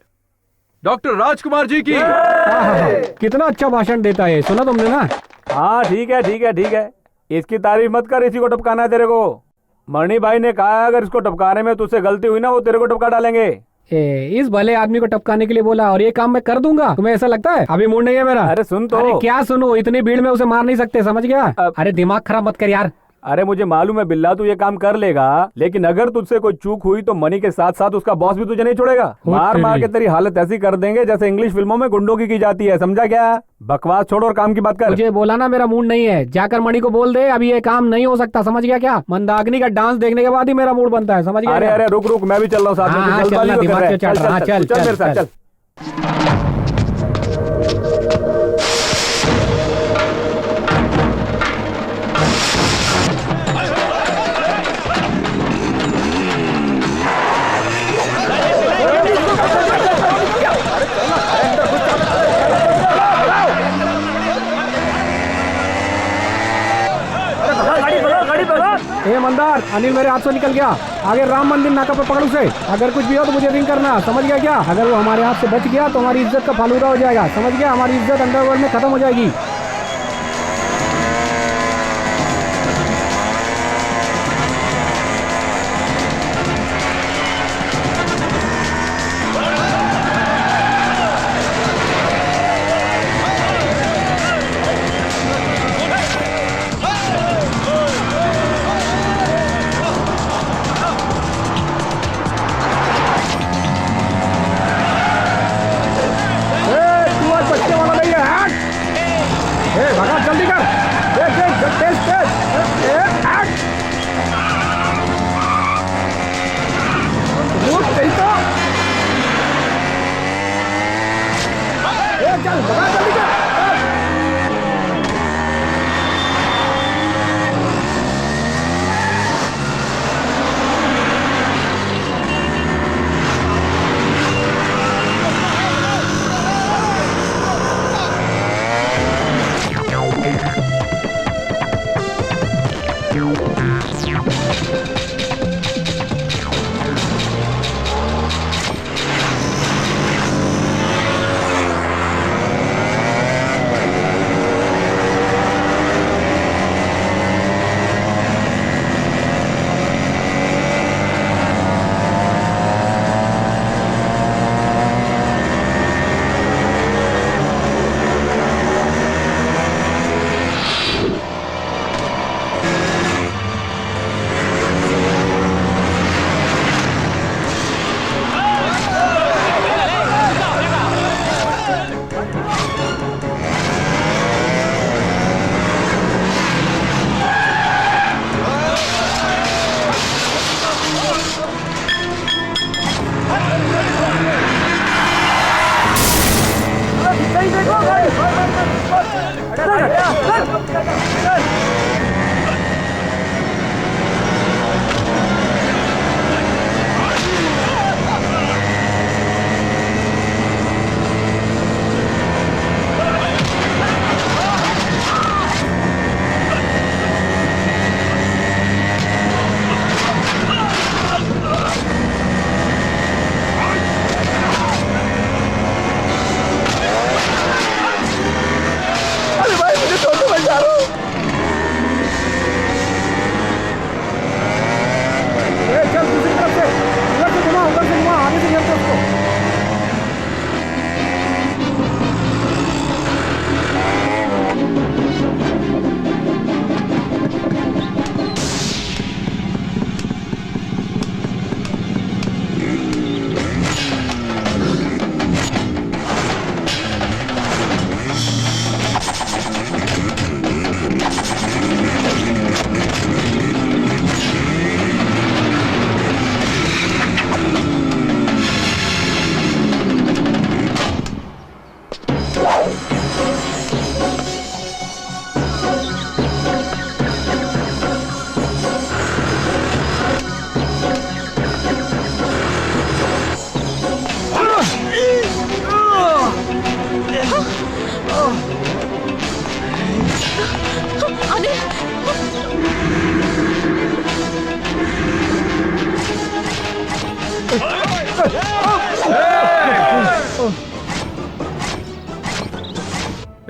डॉक्टर राजकुमार जी की। कितना अच्छा भाषण देता है, सुना तुमने ना? हाँ ठीक है ठीक है ठीक है, इसकी तारीफ मत कर, इसी को टपकाना है तेरे को। मणि भाई ने कहा अगर इसको टपकाने में तुझसे गलती हुई ना वो तेरे को टपका डालेंगे। इस भले आदमी को टपकाने के लिए बोला और ये काम मैं कर दूंगा, तुम्हें ऐसा लगता है? अभी मूड नहीं है मेरा। अरे सुन तो। अरे क्या सुनो, इतनी भीड़ में उसे मार नहीं सकते, समझ गया? अरे दिमाग खराब मत कर यार। अरे मुझे मालूम है बिल्ला तू ये काम कर लेगा, लेकिन अगर तुझसे कोई चूक हुई तो मणि के साथ साथ उसका बॉस भी तुझे नहीं छोड़ेगा। मार मार के तेरी हालत ऐसी कर देंगे जैसे इंग्लिश फिल्मों में गुंडों की जाती है, समझा क्या? बकवास छोड़ और काम की बात कर। मुझे बोला ना मेरा मूड नहीं है, जाकर मणि को बोल दे अभी ये काम नहीं हो सकता, समझ गया क्या? मंदाकिनी का डांस देखने के बाद ही मेरा मूड बनता है, समझ गया? अरे अरे रुक रुक, मैं भी चल रहा हूँ साथ में। चल मेरे साथ चल। ए मंदार, अनिल मेरे हाथ से निकल गया। आगे राम मंदिर नाका पर पकड़ उसे। अगर कुछ भी हो तो मुझे रिंग करना, समझ गया क्या? अगर वो हमारे हाथ से बच गया तो हमारी इज्जत का फालूदा हो जाएगा, समझ गया? हमारी इज्जत अंडरवर्ल्ड में खत्म हो जाएगी।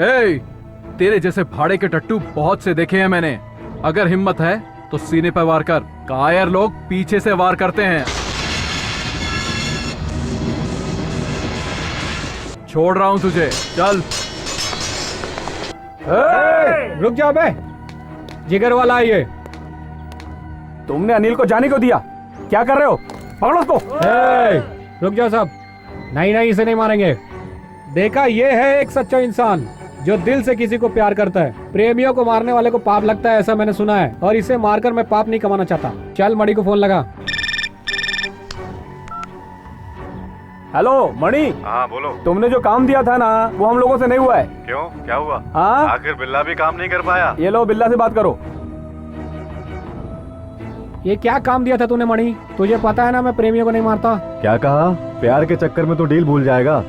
ए, तेरे जैसे भाड़े के टट्टू बहुत से देखे हैं मैंने। अगर हिम्मत है तो सीने पर वार कर। कायर लोग पीछे से वार करते हैं। छोड़ रहा हूं तुझे, चल। रुक जा बे, जिगर वाला है ये। तुमने अनिल को जाने को दिया, क्या कर रहे हो? पकड़ो उसको। रुक जाओ सब। नहीं नहीं, इसे नहीं मारेंगे। देखा, ये है एक सच्चा इंसान जो दिल से किसी को प्यार करता है। प्रेमियों को मारने वाले को पाप लगता है, ऐसा मैंने सुना है, और इसे मारकर मैं पाप नहीं कमाना चाहता। चल मणि को फोन लगा। हेलो मणि। हाँ बोलो। तुमने जो काम दिया था ना, वो हम लोगों से नहीं हुआ है। क्यों, क्या हुआ? हाँ, आखिर बिल्ला भी काम नहीं कर पाया। ये लो, बिल्ला से बात करो। ये क्या काम दिया था तूने मणि? तुझे पता है ना मैं प्रेमियों को नहीं मारता। क्या कहा? प्यार के चक्कर में तो डील भूल जाएगा।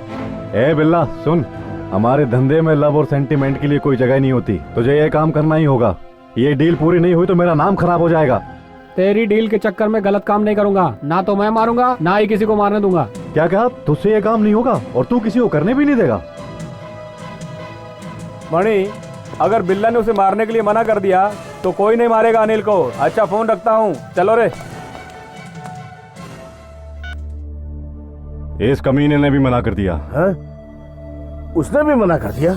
ए बिल्ला सुन, हमारे धंधे में लव और सेंटिमेंट के लिए कोई जगह नहीं होती। तुझे ये काम करना ही होगा। ये डील पूरी नहीं हुई तो मेरा नाम खराब हो जाएगा। तेरी डील के चक्कर में गलत काम नहीं करूंगा। ना तो मैं मारूंगा, ना ही किसी को मारने दूंगा। क्या कहा? तुझसे ये काम नहीं होगा और तू किसी को करने भी नहीं देगा? मणि, अगर बिल्ला ने उसे मारने के लिए मना कर दिया तो कोई नहीं मारेगा अनिल को। अच्छा, फोन रखता हूँ, चलो रे। इस कमीने ने भी मना कर दिया। हाँ? उसने भी मना कर दिया?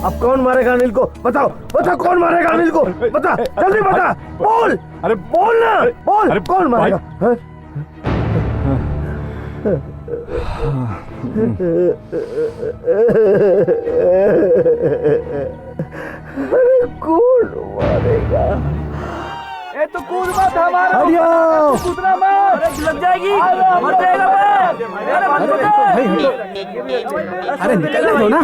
अब कौन मारेगा अनिल को? बताओ बताओ, कौन मारेगा अनिल को? बता, जल्दी बता, बोल। अरे बोल ना, बोल। अरे कौन मारेगा? हाँ? अरे कौन मारेगा? ए तो कूद मत हमारा। हरिओम। कूदना मत, अरे लग जाएगी, मर जाएगा बे। अरे निकल लो ना।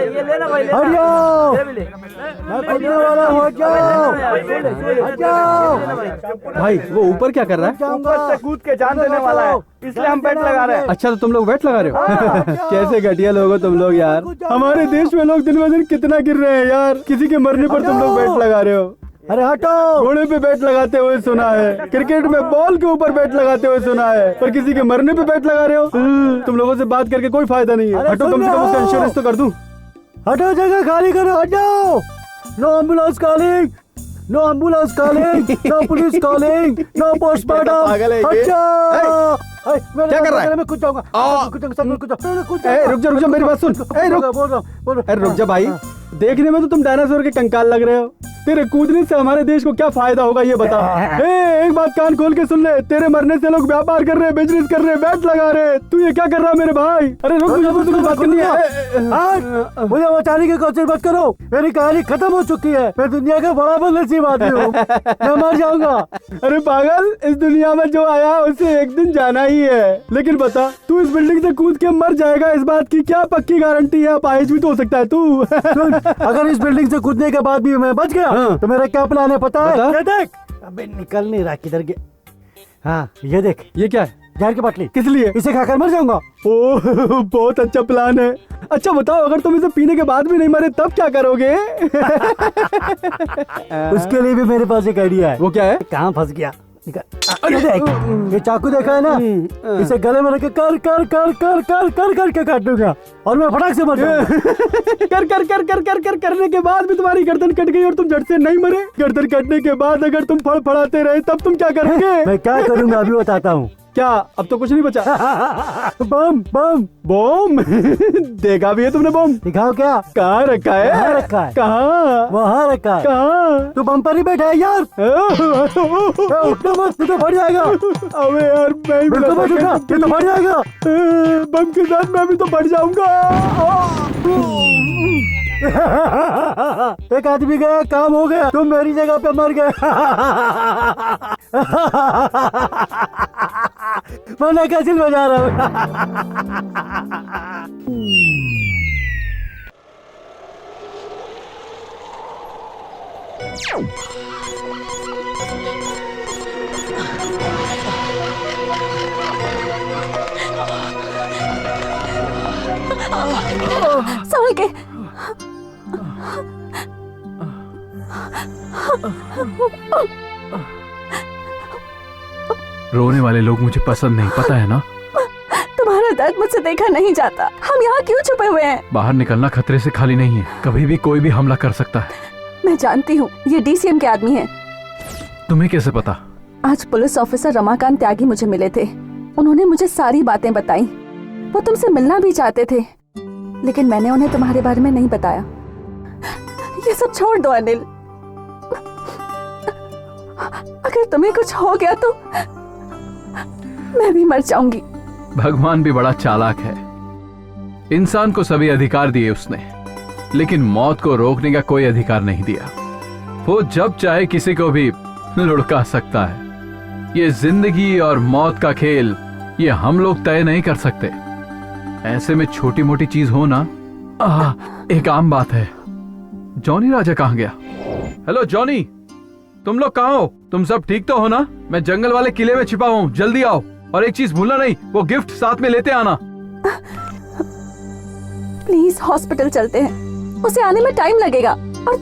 ये लेना भाई, हरिओम, मैं कूदने वाला हो जाओ। हट जाओ भाई, वो ऊपर क्या कर रहा है? ऊपर से कूद के जान देने वाला है, इसलिए हम बैट लगा रहे हैं। अच्छा, तो तुम लोग बैट लगा रहे हो? कैसे घटिया लोग हो तुम लोग यार। हमारे देश में लोग दिन ब दिन कितना गिर रहे हैं यार। किसी के मरने पर तुम लोग बैट लगा रहे हो। अरे हटो। घोड़े पे बैट लगाते हुए सुना है, क्रिकेट में बॉल के ऊपर बैट लगाते हुए सुना है, पर किसी के मरने पे बैट लगा रहे हो। तुम लोगों से बात करके कोई फायदा नहीं है। हटो, कम से कम उसका इंश्योरेंस तो कर दूं। हटो, जगह खाली करो, हट जाओ। No ambulance calling, no ambulance calling, no police calling, no postmortem. हट जाओ। क्या कर रहा है? मैं कूद जाऊंगा। रुक जा, मेरी बात सुन। अरे रुक जा भाई, देखने में तो तुम डायनासोर के कंकाल लग रहे हो। तेरे कूदने से हमारे देश को क्या फायदा होगा ये बता। एक बात कान खोल के सुन ले, तेरे मरने से लोग व्यापार कर रहे हैं, बिजनेस कर रहे हैं, बैट लगा रहे हैं। तू ये क्या कर रहा है मेरे भाई? अरे रुक, मुझे तुझे बात करनी है। मुझे बचाने की कोशिश मत करो। मेरी कहानी खत्म हो चुकी है। मैं दुनिया का बड़ा बदनसीब आदमी हूँ। मैं मर जाऊंगा। अरे पागल, इस दुनिया में जो आया उसे एक दिन जाना ही है। लेकिन बता, तू इस बिल्डिंग से कूद के मर जाएगा, इस बात की क्या पक्की गारंटी है? अपाहिज भी तो हो सकता है तू। अगर इस बिल्डिंग से कूदने के बाद भी मैं बच गया तो मेरा क्या प्लान है पता है? ये देख। अबे निकल नहीं रहा, किधर गया? हाँ ये देख। ये क्या है? जहर की बाटली। किस लिए? इसे खाकर मर जाऊंगा। ओह, बहुत अच्छा प्लान है। अच्छा बताओ, अगर तुम इसे पीने के बाद भी नहीं मरे तब क्या करोगे? उसके लिए भी मेरे पास एक आइडिया है। वो क्या है? कहाँ फंस गया? ये देख, ये चाकू देखा है ना? इसे गले में रख के कर कर कर कर कर कर करके काट दूंगा और मैं फटाक से मर जाऊंगा। कर कर कर कर कर कर करने के बाद भी तुम्हारी गर्दन कट गई और तुम झट से नहीं मरे। गर्दन कटने के बाद अगर तुम फड़फड़ाते रहे तब तुम क्या करोगे? मैं क्या करूंगा अभी बताता हूँ। क्या? अब तो कुछ नहीं बचा। बम बम बम। देखा भी है तुमने बम? दिखाओ क्या? कहाँ रखा है? कहाँ रखा है? कहाँ? वहाँ रखा है। कहाँ? तू बम पर ही बैठा है यार। उठना मत, तू तो फट जाएगा। अबे यार, मैं भी बिल्कुल मत उठना, तू तो फट जाएगा। बम के साथ मैं भी तो फट जाऊंगा। एक आदमी गया, काम हो गया। तुम मेरी जगह पे मर गए। मैं कैसे बजा रहा हूँ। संभल के। रोने वाले लोग मुझे पसंद नहीं, पता है ना? तुम्हारा दर्द मुझसे देखा नहीं जाता। हम यहाँ क्यों छुपे हुए हैं? बाहर निकलना खतरे से खाली नहीं है, कभी भी कोई भी हमला कर सकता है। मैं जानती हूँ ये DCM के आदमी हैं। तुम्हें कैसे पता? आज पुलिस ऑफिसर रमाकांत त्यागी मुझे मिले थे। उन्होंने मुझे सारी बातें बताई। वो तुमसे मिलना भी चाहते थे, लेकिन मैंने उन्हें तुम्हारे बारे में नहीं बताया। ये सब छोड़ दो अनिल। अगर तुम्हें कुछ हो गया तो मैं भी मर जाऊंगी। भगवान भी बड़ा चालाक है। इंसान को सभी अधिकार दिए उसने, लेकिन मौत को रोकने का कोई अधिकार नहीं दिया। वो जब चाहे किसी को भी लुढ़का सकता है। ये जिंदगी और मौत का खेल ये हम लोग तय नहीं कर सकते। ऐसे में छोटी मोटी चीज हो ना, एक आम बात है। जॉनी राजा कहाँ गया? हेलो जॉनी, तुम लोग कहाँ हो? तुम सब ठीक तो हो ना? मैं जंगल वाले किले में छिपा हूँ, जल्दी आओ। और एक चीज भूलना नहीं, वो गिफ्ट साथ में लेते आना। प्लीज हॉस्पिटल चलते हैं, उसे आने में टाइम लगेगा और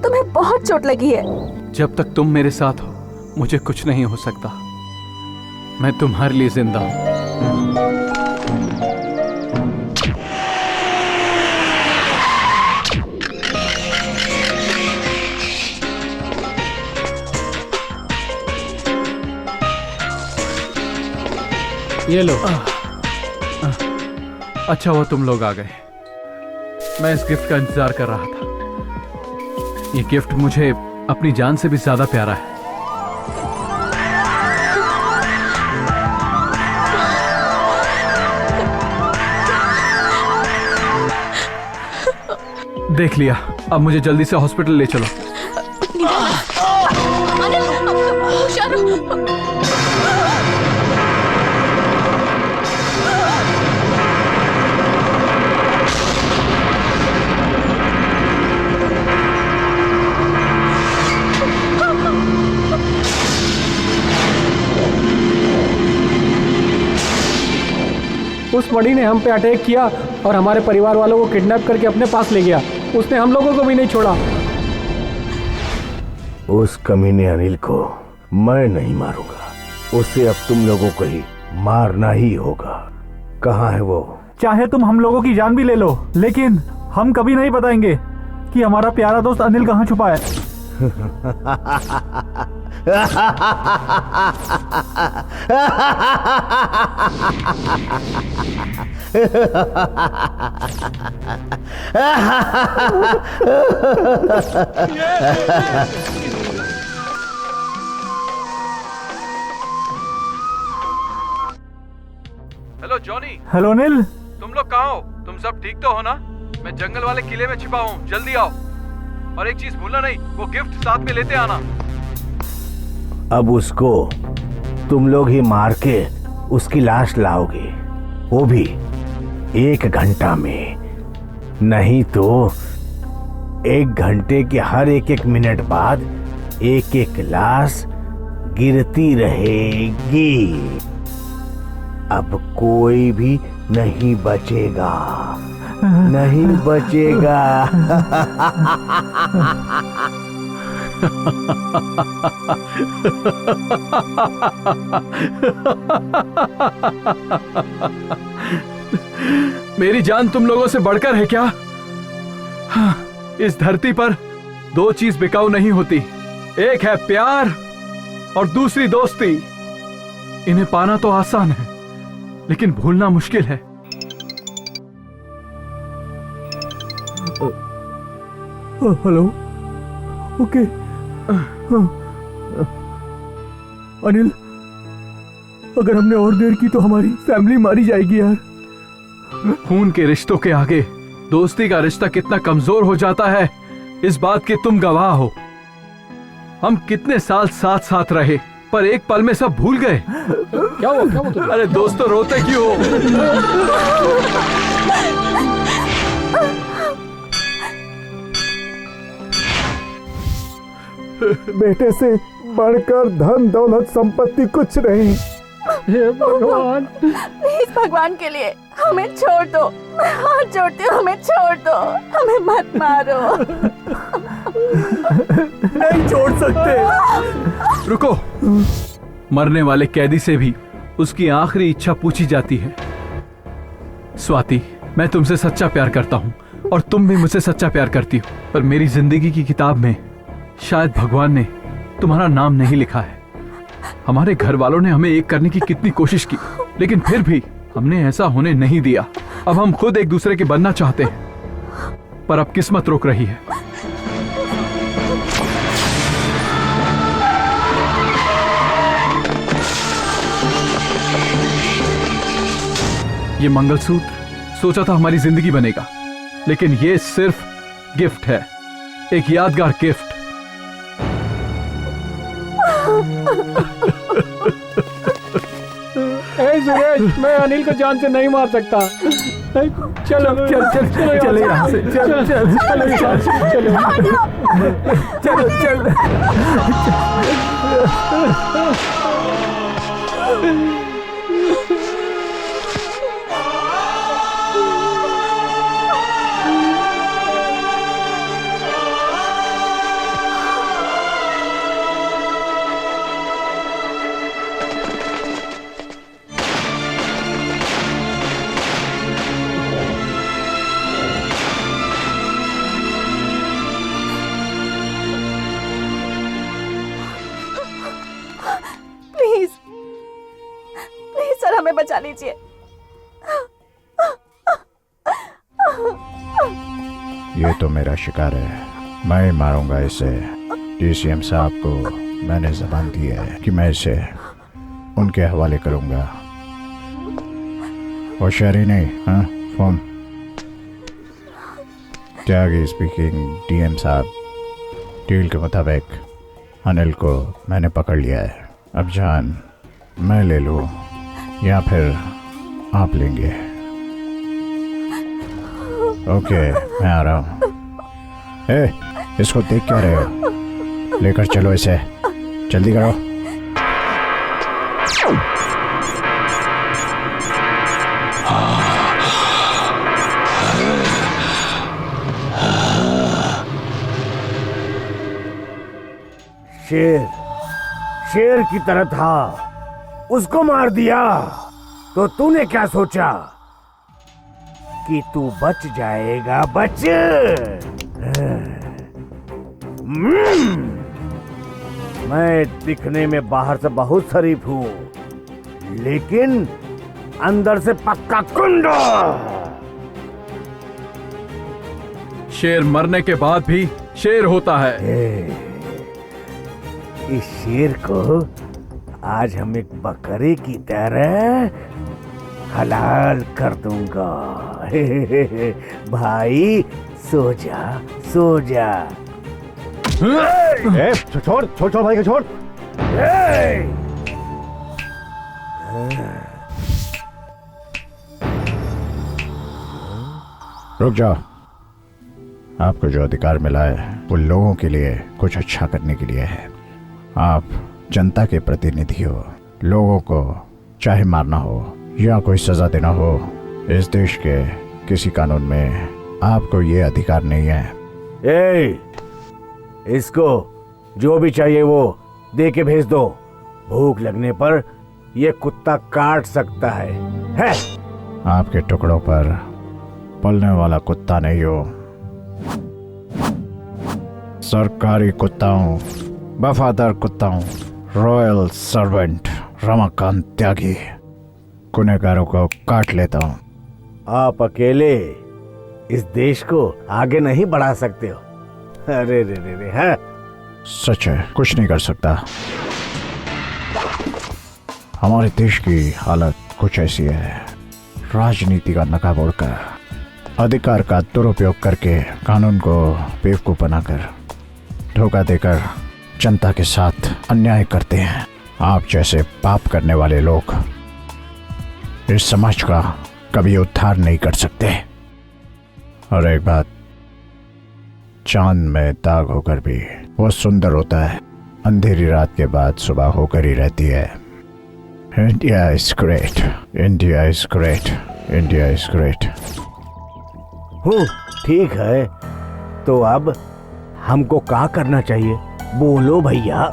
तुम्हें बहुत चोट लगी है। जब तक तुम मेरे साथ हो मुझे कुछ नहीं हो सकता। मैं तुम्हारे लिए जिंदा हूं। ये लो। अच्छा हुआ तुम लोग आ गए। मैं इस गिफ्ट का इंतजार कर रहा था। ये गिफ्ट मुझे अपनी जान से भी ज्यादा प्यारा है। देख लिया, अब मुझे जल्दी से हॉस्पिटल ले चलो। उस मड़ी ने हम पे अटैक किया और हमारे परिवार वालों को किडनैप करके अपने पास ले गया। उसने हम लोगों को भी नहीं छोड़ा। उस कमीने अनिल को मैं नहीं मारूंगा, उसे अब तुम लोगों को ही मारना ही होगा। कहाँ है वो? चाहे तुम हम लोगों की जान भी ले लो, लेकिन हम कभी नहीं बताएंगे कि हमारा प्यारा दोस्त अनिल कहाँ छुपा है। Hello Johnny. हेलो अनिल। तुम लोग कहाँ हो? तुम सब ठीक तो हो ना? मैं जंगल वाले किले में छिपा हूँ, जल्दी आओ। और एक चीज भूलना नहीं, वो गिफ्ट साथ में लेते आना। अब उसको तुम लोग ही मार के उसकी लाश लाओगे, वो भी 1 घंटा में। नहीं तो 1 घंटे के हर एक मिनट बाद एक लाश गिरती रहेगी। अब कोई भी नहीं बचेगा, नहीं बचेगा। मेरी जान तुम लोगों से बढ़कर है क्या? इस धरती पर 2 चीज बिकाऊ नहीं होती, एक है प्यार और दूसरी दोस्ती। इन्हें पाना तो आसान है, लेकिन भूलना मुश्किल है। हेलो। ओके। अनिल, अगर हमने और देर की तो हमारी फैमिली मारी जाएगी यार। खून के रिश्तों के आगे दोस्ती का रिश्ता कितना कमजोर हो जाता है, इस बात के तुम गवाह हो। हम कितने साल साथ साथ रहे, पर एक पल में सब भूल गए। क्या हुआ? अरे दोस्तों, रोते क्यों हो? बेटे से बढ़कर धन दौलत संपत्ति कुछ नहीं। हे भगवान, प्लीज भगवान के लिए हमें छोड़ दो। मैं हाथ जोड़ती हूँ, हमें छोड़ दो, हमें मत मारो। नहीं छोड़ सकते। रुको, मरने वाले कैदी से भी उसकी आखिरी इच्छा पूछी जाती है। स्वाति, मैं तुमसे सच्चा प्यार करता हूँ और तुम भी मुझसे सच्चा प्यार करती हो, पर मेरी जिंदगी की किताब में शायद भगवान ने तुम्हारा नाम नहीं लिखा है। हमारे घर वालों ने हमें एक करने की कितनी कोशिश की, लेकिन फिर भी हमने ऐसा होने नहीं दिया। अब हम खुद एक दूसरे के बनना चाहते हैं, पर अब किस्मत रोक रही है। ये मंगलसूत्र सोचा था हमारी जिंदगी बनेगा, लेकिन ये सिर्फ गिफ्ट है, एक यादगार गिफ्ट। सुरेश, मैं अनिल को जान से नहीं मार सकता। चलो चल यहाँ से, चलो। हमें बचा लीजिए। ये तो मेरा शिकार है, मैं ही मारूंगा इसे। डीसीएम साहब को मैंने जबान दी है कि मैं इसे उनके हवाले करूंगा। होशियारी नहीं, हाँ? फोन। त्यागी स्पीकिंग। डीएम साहब, डील के मुताबिक अनिल को मैंने पकड़ लिया है। अब जान मैं ले लूं या फिर आप लेंगे? ओके, मैं आ रहा हूँ। इसको देख क्या रहे हो? लेकर चलो इसे, जल्दी करो। शेर शेर की तरह था, उसको मार दिया तो तूने क्या सोचा कि तू बच जाएगा? बच। मैं दिखने में बाहर से बहुत शरीफ हूँ, लेकिन अंदर से पक्का कुंडा। शेर मरने के बाद भी शेर होता है। इस शेर को आज हम एक बकरे की तरह हलाल कर दूंगा। भाई सो जा, सो जा। छोड़ छोड़ छोड़ भाई को छोड़। रुक जाओ। आपको जो अधिकार मिला है वो लोगों के लिए कुछ अच्छा करने के लिए है। आप जनता के प्रतिनिधि हो। लोगों को चाहे मारना हो या कोई सजा देना हो, इस देश के किसी कानून में आपको ये अधिकार नहीं है। इसको जो भी चाहिए वो दे के भेज दो। भूख लगने पर ये कुत्ता काट सकता है? आपके टुकड़ों पर पलने वाला कुत्ता नहीं हो, सरकारी कुत्ता हूँ, वफादार कुत्ता हूँ, रॉयल सर्वेंट रमाकांत त्यागी। गुनहगारों को काट लेता हूँ। आप अकेले इस देश को आगे नहीं बढ़ा सकते हो। अरे रे रे रे, है सच है, कुछ नहीं कर सकता। हमारे देश की हालत कुछ ऐसी है, राजनीति का नकाब ओढ़कर, अधिकार का दुरुपयोग करके, कानून को बेवकूफ बनाकर, धोखा देकर जनता के साथ अन्याय करते हैं। आप जैसे पाप करने वाले लोग इस समाज का कभी उद्धार नहीं कर सकते। और एक बात, चांद में दाग होकर भी वो सुंदर होता है, अंधेरी रात के बाद सुबह होकर ही रहती है। India is great, India is great, India is great. ठीक है, तो अब हमको क्या करना चाहिए? बोलो भैया।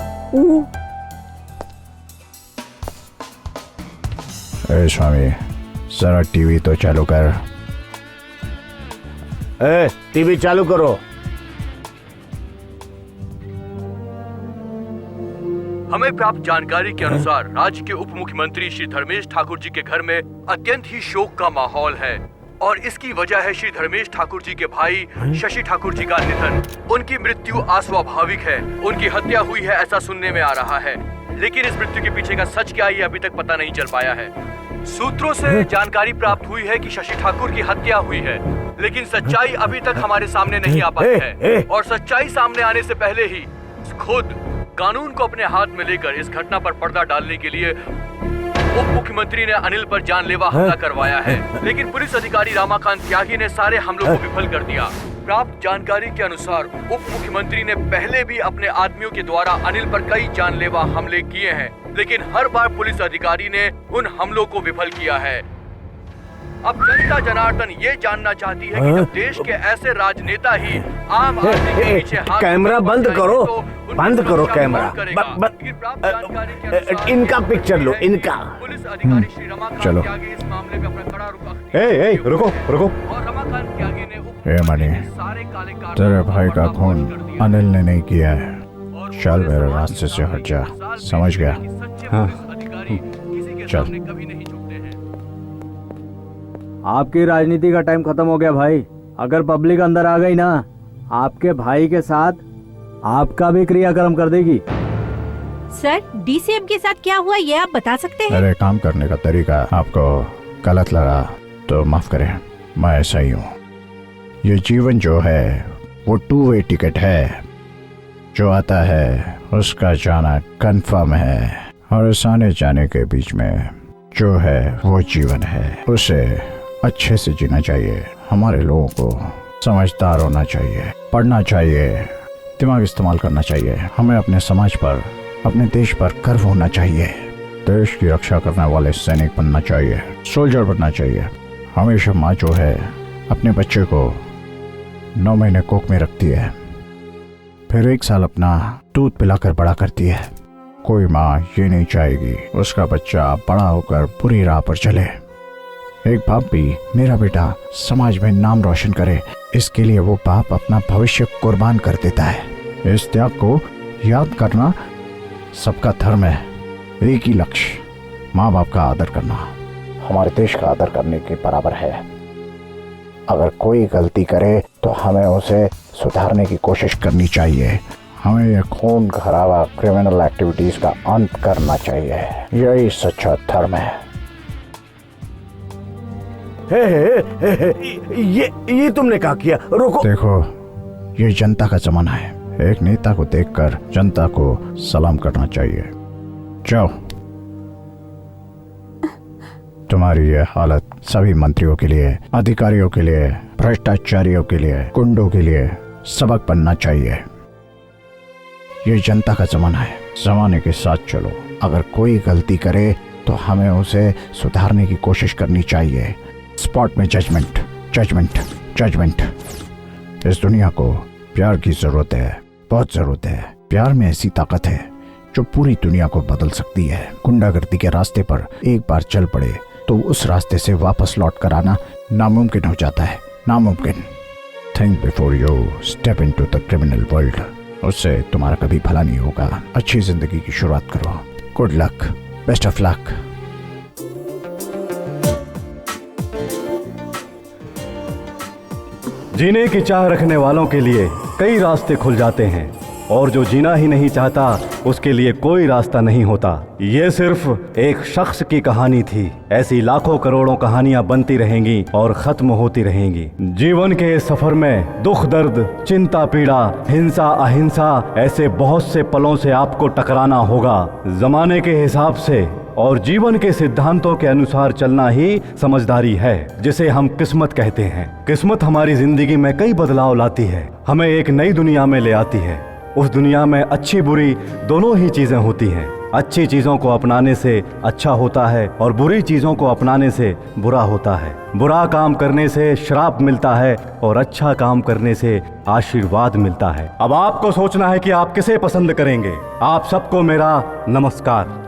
ए स्वामी, जरा टीवी तो चालू कर। टीवी चालू करो। हमें प्राप्त जानकारी के अनुसार राज्य के उप मुख्यमंत्री श्री धर्मेश ठाकुर जी के घर में अत्यंत ही शोक का माहौल है और इसकी वजह है श्री धर्मेश ठाकुर जी के भाई शशि ठाकुर जी का निधन। उनकी मृत्यु अस्वाभाविक है, उनकी हत्या हुई है ऐसा सुनने में आ रहा है, लेकिन इस मृत्यु के पीछे का सच क्या है ये अभी तक पता नहीं चल पाया है। सूत्रों से जानकारी प्राप्त हुई है कि शशि ठाकुर की हत्या हुई है, लेकिन सच्चाई अभी तक हमारे सामने नहीं आ पाई है और सच्चाई सामने आने से पहले ही खुद कानून को अपने हाथ में लेकर इस घटना पर पर्दा डालने के लिए उप मुख्यमंत्री ने अनिल पर जानलेवा हमला करवाया है, लेकिन पुलिस अधिकारी रमाकांत त्यागी ने सारे हमलों को विफल कर दिया। प्राप्त जानकारी के अनुसार उप मुख्यमंत्री ने पहले भी अपने आदमियों के द्वारा अनिल पर कई जानलेवा हमले किए हैं, लेकिन हर बार पुलिस अधिकारी ने उन हमलों को विफल किया है। अब जनता जनार्दन ये जानना चाहती है कि जब देश के ऐसे राजनेता ही आम आदमी के पीछे हाथ कैमरा बंद करो, बंद करो कैमरा। इनका पिक्चर लो, इनका। पुलिस अधिकारी श्री रमाकांत चलो। त्यागी इस मामले में अपना कड़ा रुख ए, रुको रुको। और रमाकांत त्यागी ने ए मणि, तेरे भाई का खून अनिल ने नहीं किया है। चल मेरे रास्ते से हट जा, समझ गया? हाँ। चल। आपकी राजनीति का टाइम खत्म हो गया भाई। अगर पब्लिक अंदर आ गई ना, आपके भाई के साथ आपका भी क्रियाक्रम कर देगी। सर, डीसीएम के साथ क्या हुआ ये आप बता सकते हैं? मेरे काम करने का तरीका आपको गलत लगा तो माफ करें, मैं ऐसा ही हूँ। ये जीवन जो है वो 2 वे टिकट है, जो आता है उसका जाना कंफर्म है और इस आने जाने के बीच में जो है वो जीवन है। उसे अच्छे से जीना चाहिए। हमारे लोगों को समझदार होना चाहिए, पढ़ना चाहिए, दिमाग इस्तेमाल करना चाहिए। हमें अपने समाज पर, अपने देश पर गर्व होना चाहिए। देश की रक्षा करने वाले सैनिक बनना चाहिए, सोल्जर बनना चाहिए। हमेशा माँ जो है अपने बच्चे को 9 महीने कोख में रखती है, फिर 1 साल अपना दूध पिलाकर बड़ा करती है। कोई माँ ये नहीं चाहेगी उसका बच्चा बड़ा होकर बुरी राह पर चले। एक बाप भी मेरा बेटा समाज में नाम रोशन करे, इसके लिए वो बाप अपना भविष्य कुर्बान कर देता है। इस त्याग को याद करना सबका धर्म है। एक ही लक्ष्य, माँ बाप का आदर करना हमारे देश का आदर करने के बराबर है। अगर कोई गलती करे तो हमें उसे सुधारने की कोशिश करनी चाहिए। हमें ये खून खराबा क्रिमिनल एक्टिविटीज का अंत करना चाहिए। यही सच्चा धर्म है। ये तुमने क्या किया? रुको। देखो, ये जनता का जमाना है। एक नेता को देखकर जनता को सलाम करना चाहिए। जाओ। तुम्हारी ये हालत सभी मंत्रियों के लिए, अधिकारियों के लिए, भ्रष्टाचारियों के लिए, गुंडों के लिए सबक बनना चाहिए। ये जनता का जमाना है, जमाने के साथ चलो। अगर कोई गलती करे तो हमें उसे सुधारने की कोशिश करनी चाहिए। स्पॉट में जजमेंट, जजमेंट, जजमेंट। इस दुनिया को प्यार की जरूरत है, बहुत जरूरत है। प्यार में ऐसी ताकत है जो पूरी दुनिया को बदल सकती है। गुंडागर्दी के रास्ते पर एक बार चल पड़े तो उस रास्ते से वापस लौट कर आना नामुमकिन हो जाता है, नामुमकिन। Think before you step into the criminal world. उससे तुम्हारा कभी भला नहीं होगा। अच्छी जिंदगी की शुरुआत करो। Good luck, best of luck. जीने की चाह रखने वालों के लिए कई रास्ते खुल जाते हैं और जो जीना ही नहीं चाहता उसके लिए कोई रास्ता नहीं होता। ये सिर्फ एक शख्स की कहानी थी। ऐसी लाखों करोड़ों कहानियां बनती रहेंगी और खत्म होती रहेंगी। जीवन के इस सफर में दुख दर्द, चिंता पीड़ा, हिंसा अहिंसा, ऐसे बहुत से पलों से आपको टकराना होगा। जमाने के हिसाब से और जीवन के सिद्धांतों के अनुसार चलना ही समझदारी है, जिसे हम किस्मत कहते हैं। किस्मत हमारी जिंदगी में कई बदलाव लाती है, हमें एक नई दुनिया में ले आती है। उस दुनिया में अच्छी बुरी दोनों ही चीजें होती हैं। अच्छी चीजों को अपनाने से अच्छा होता है और बुरी चीजों को अपनाने से बुरा होता है। बुरा काम करने से श्राप मिलता है और अच्छा काम करने से आशीर्वाद मिलता है। अब आपको सोचना है कि आप किसे पसंद करेंगे। आप सबको मेरा नमस्कार।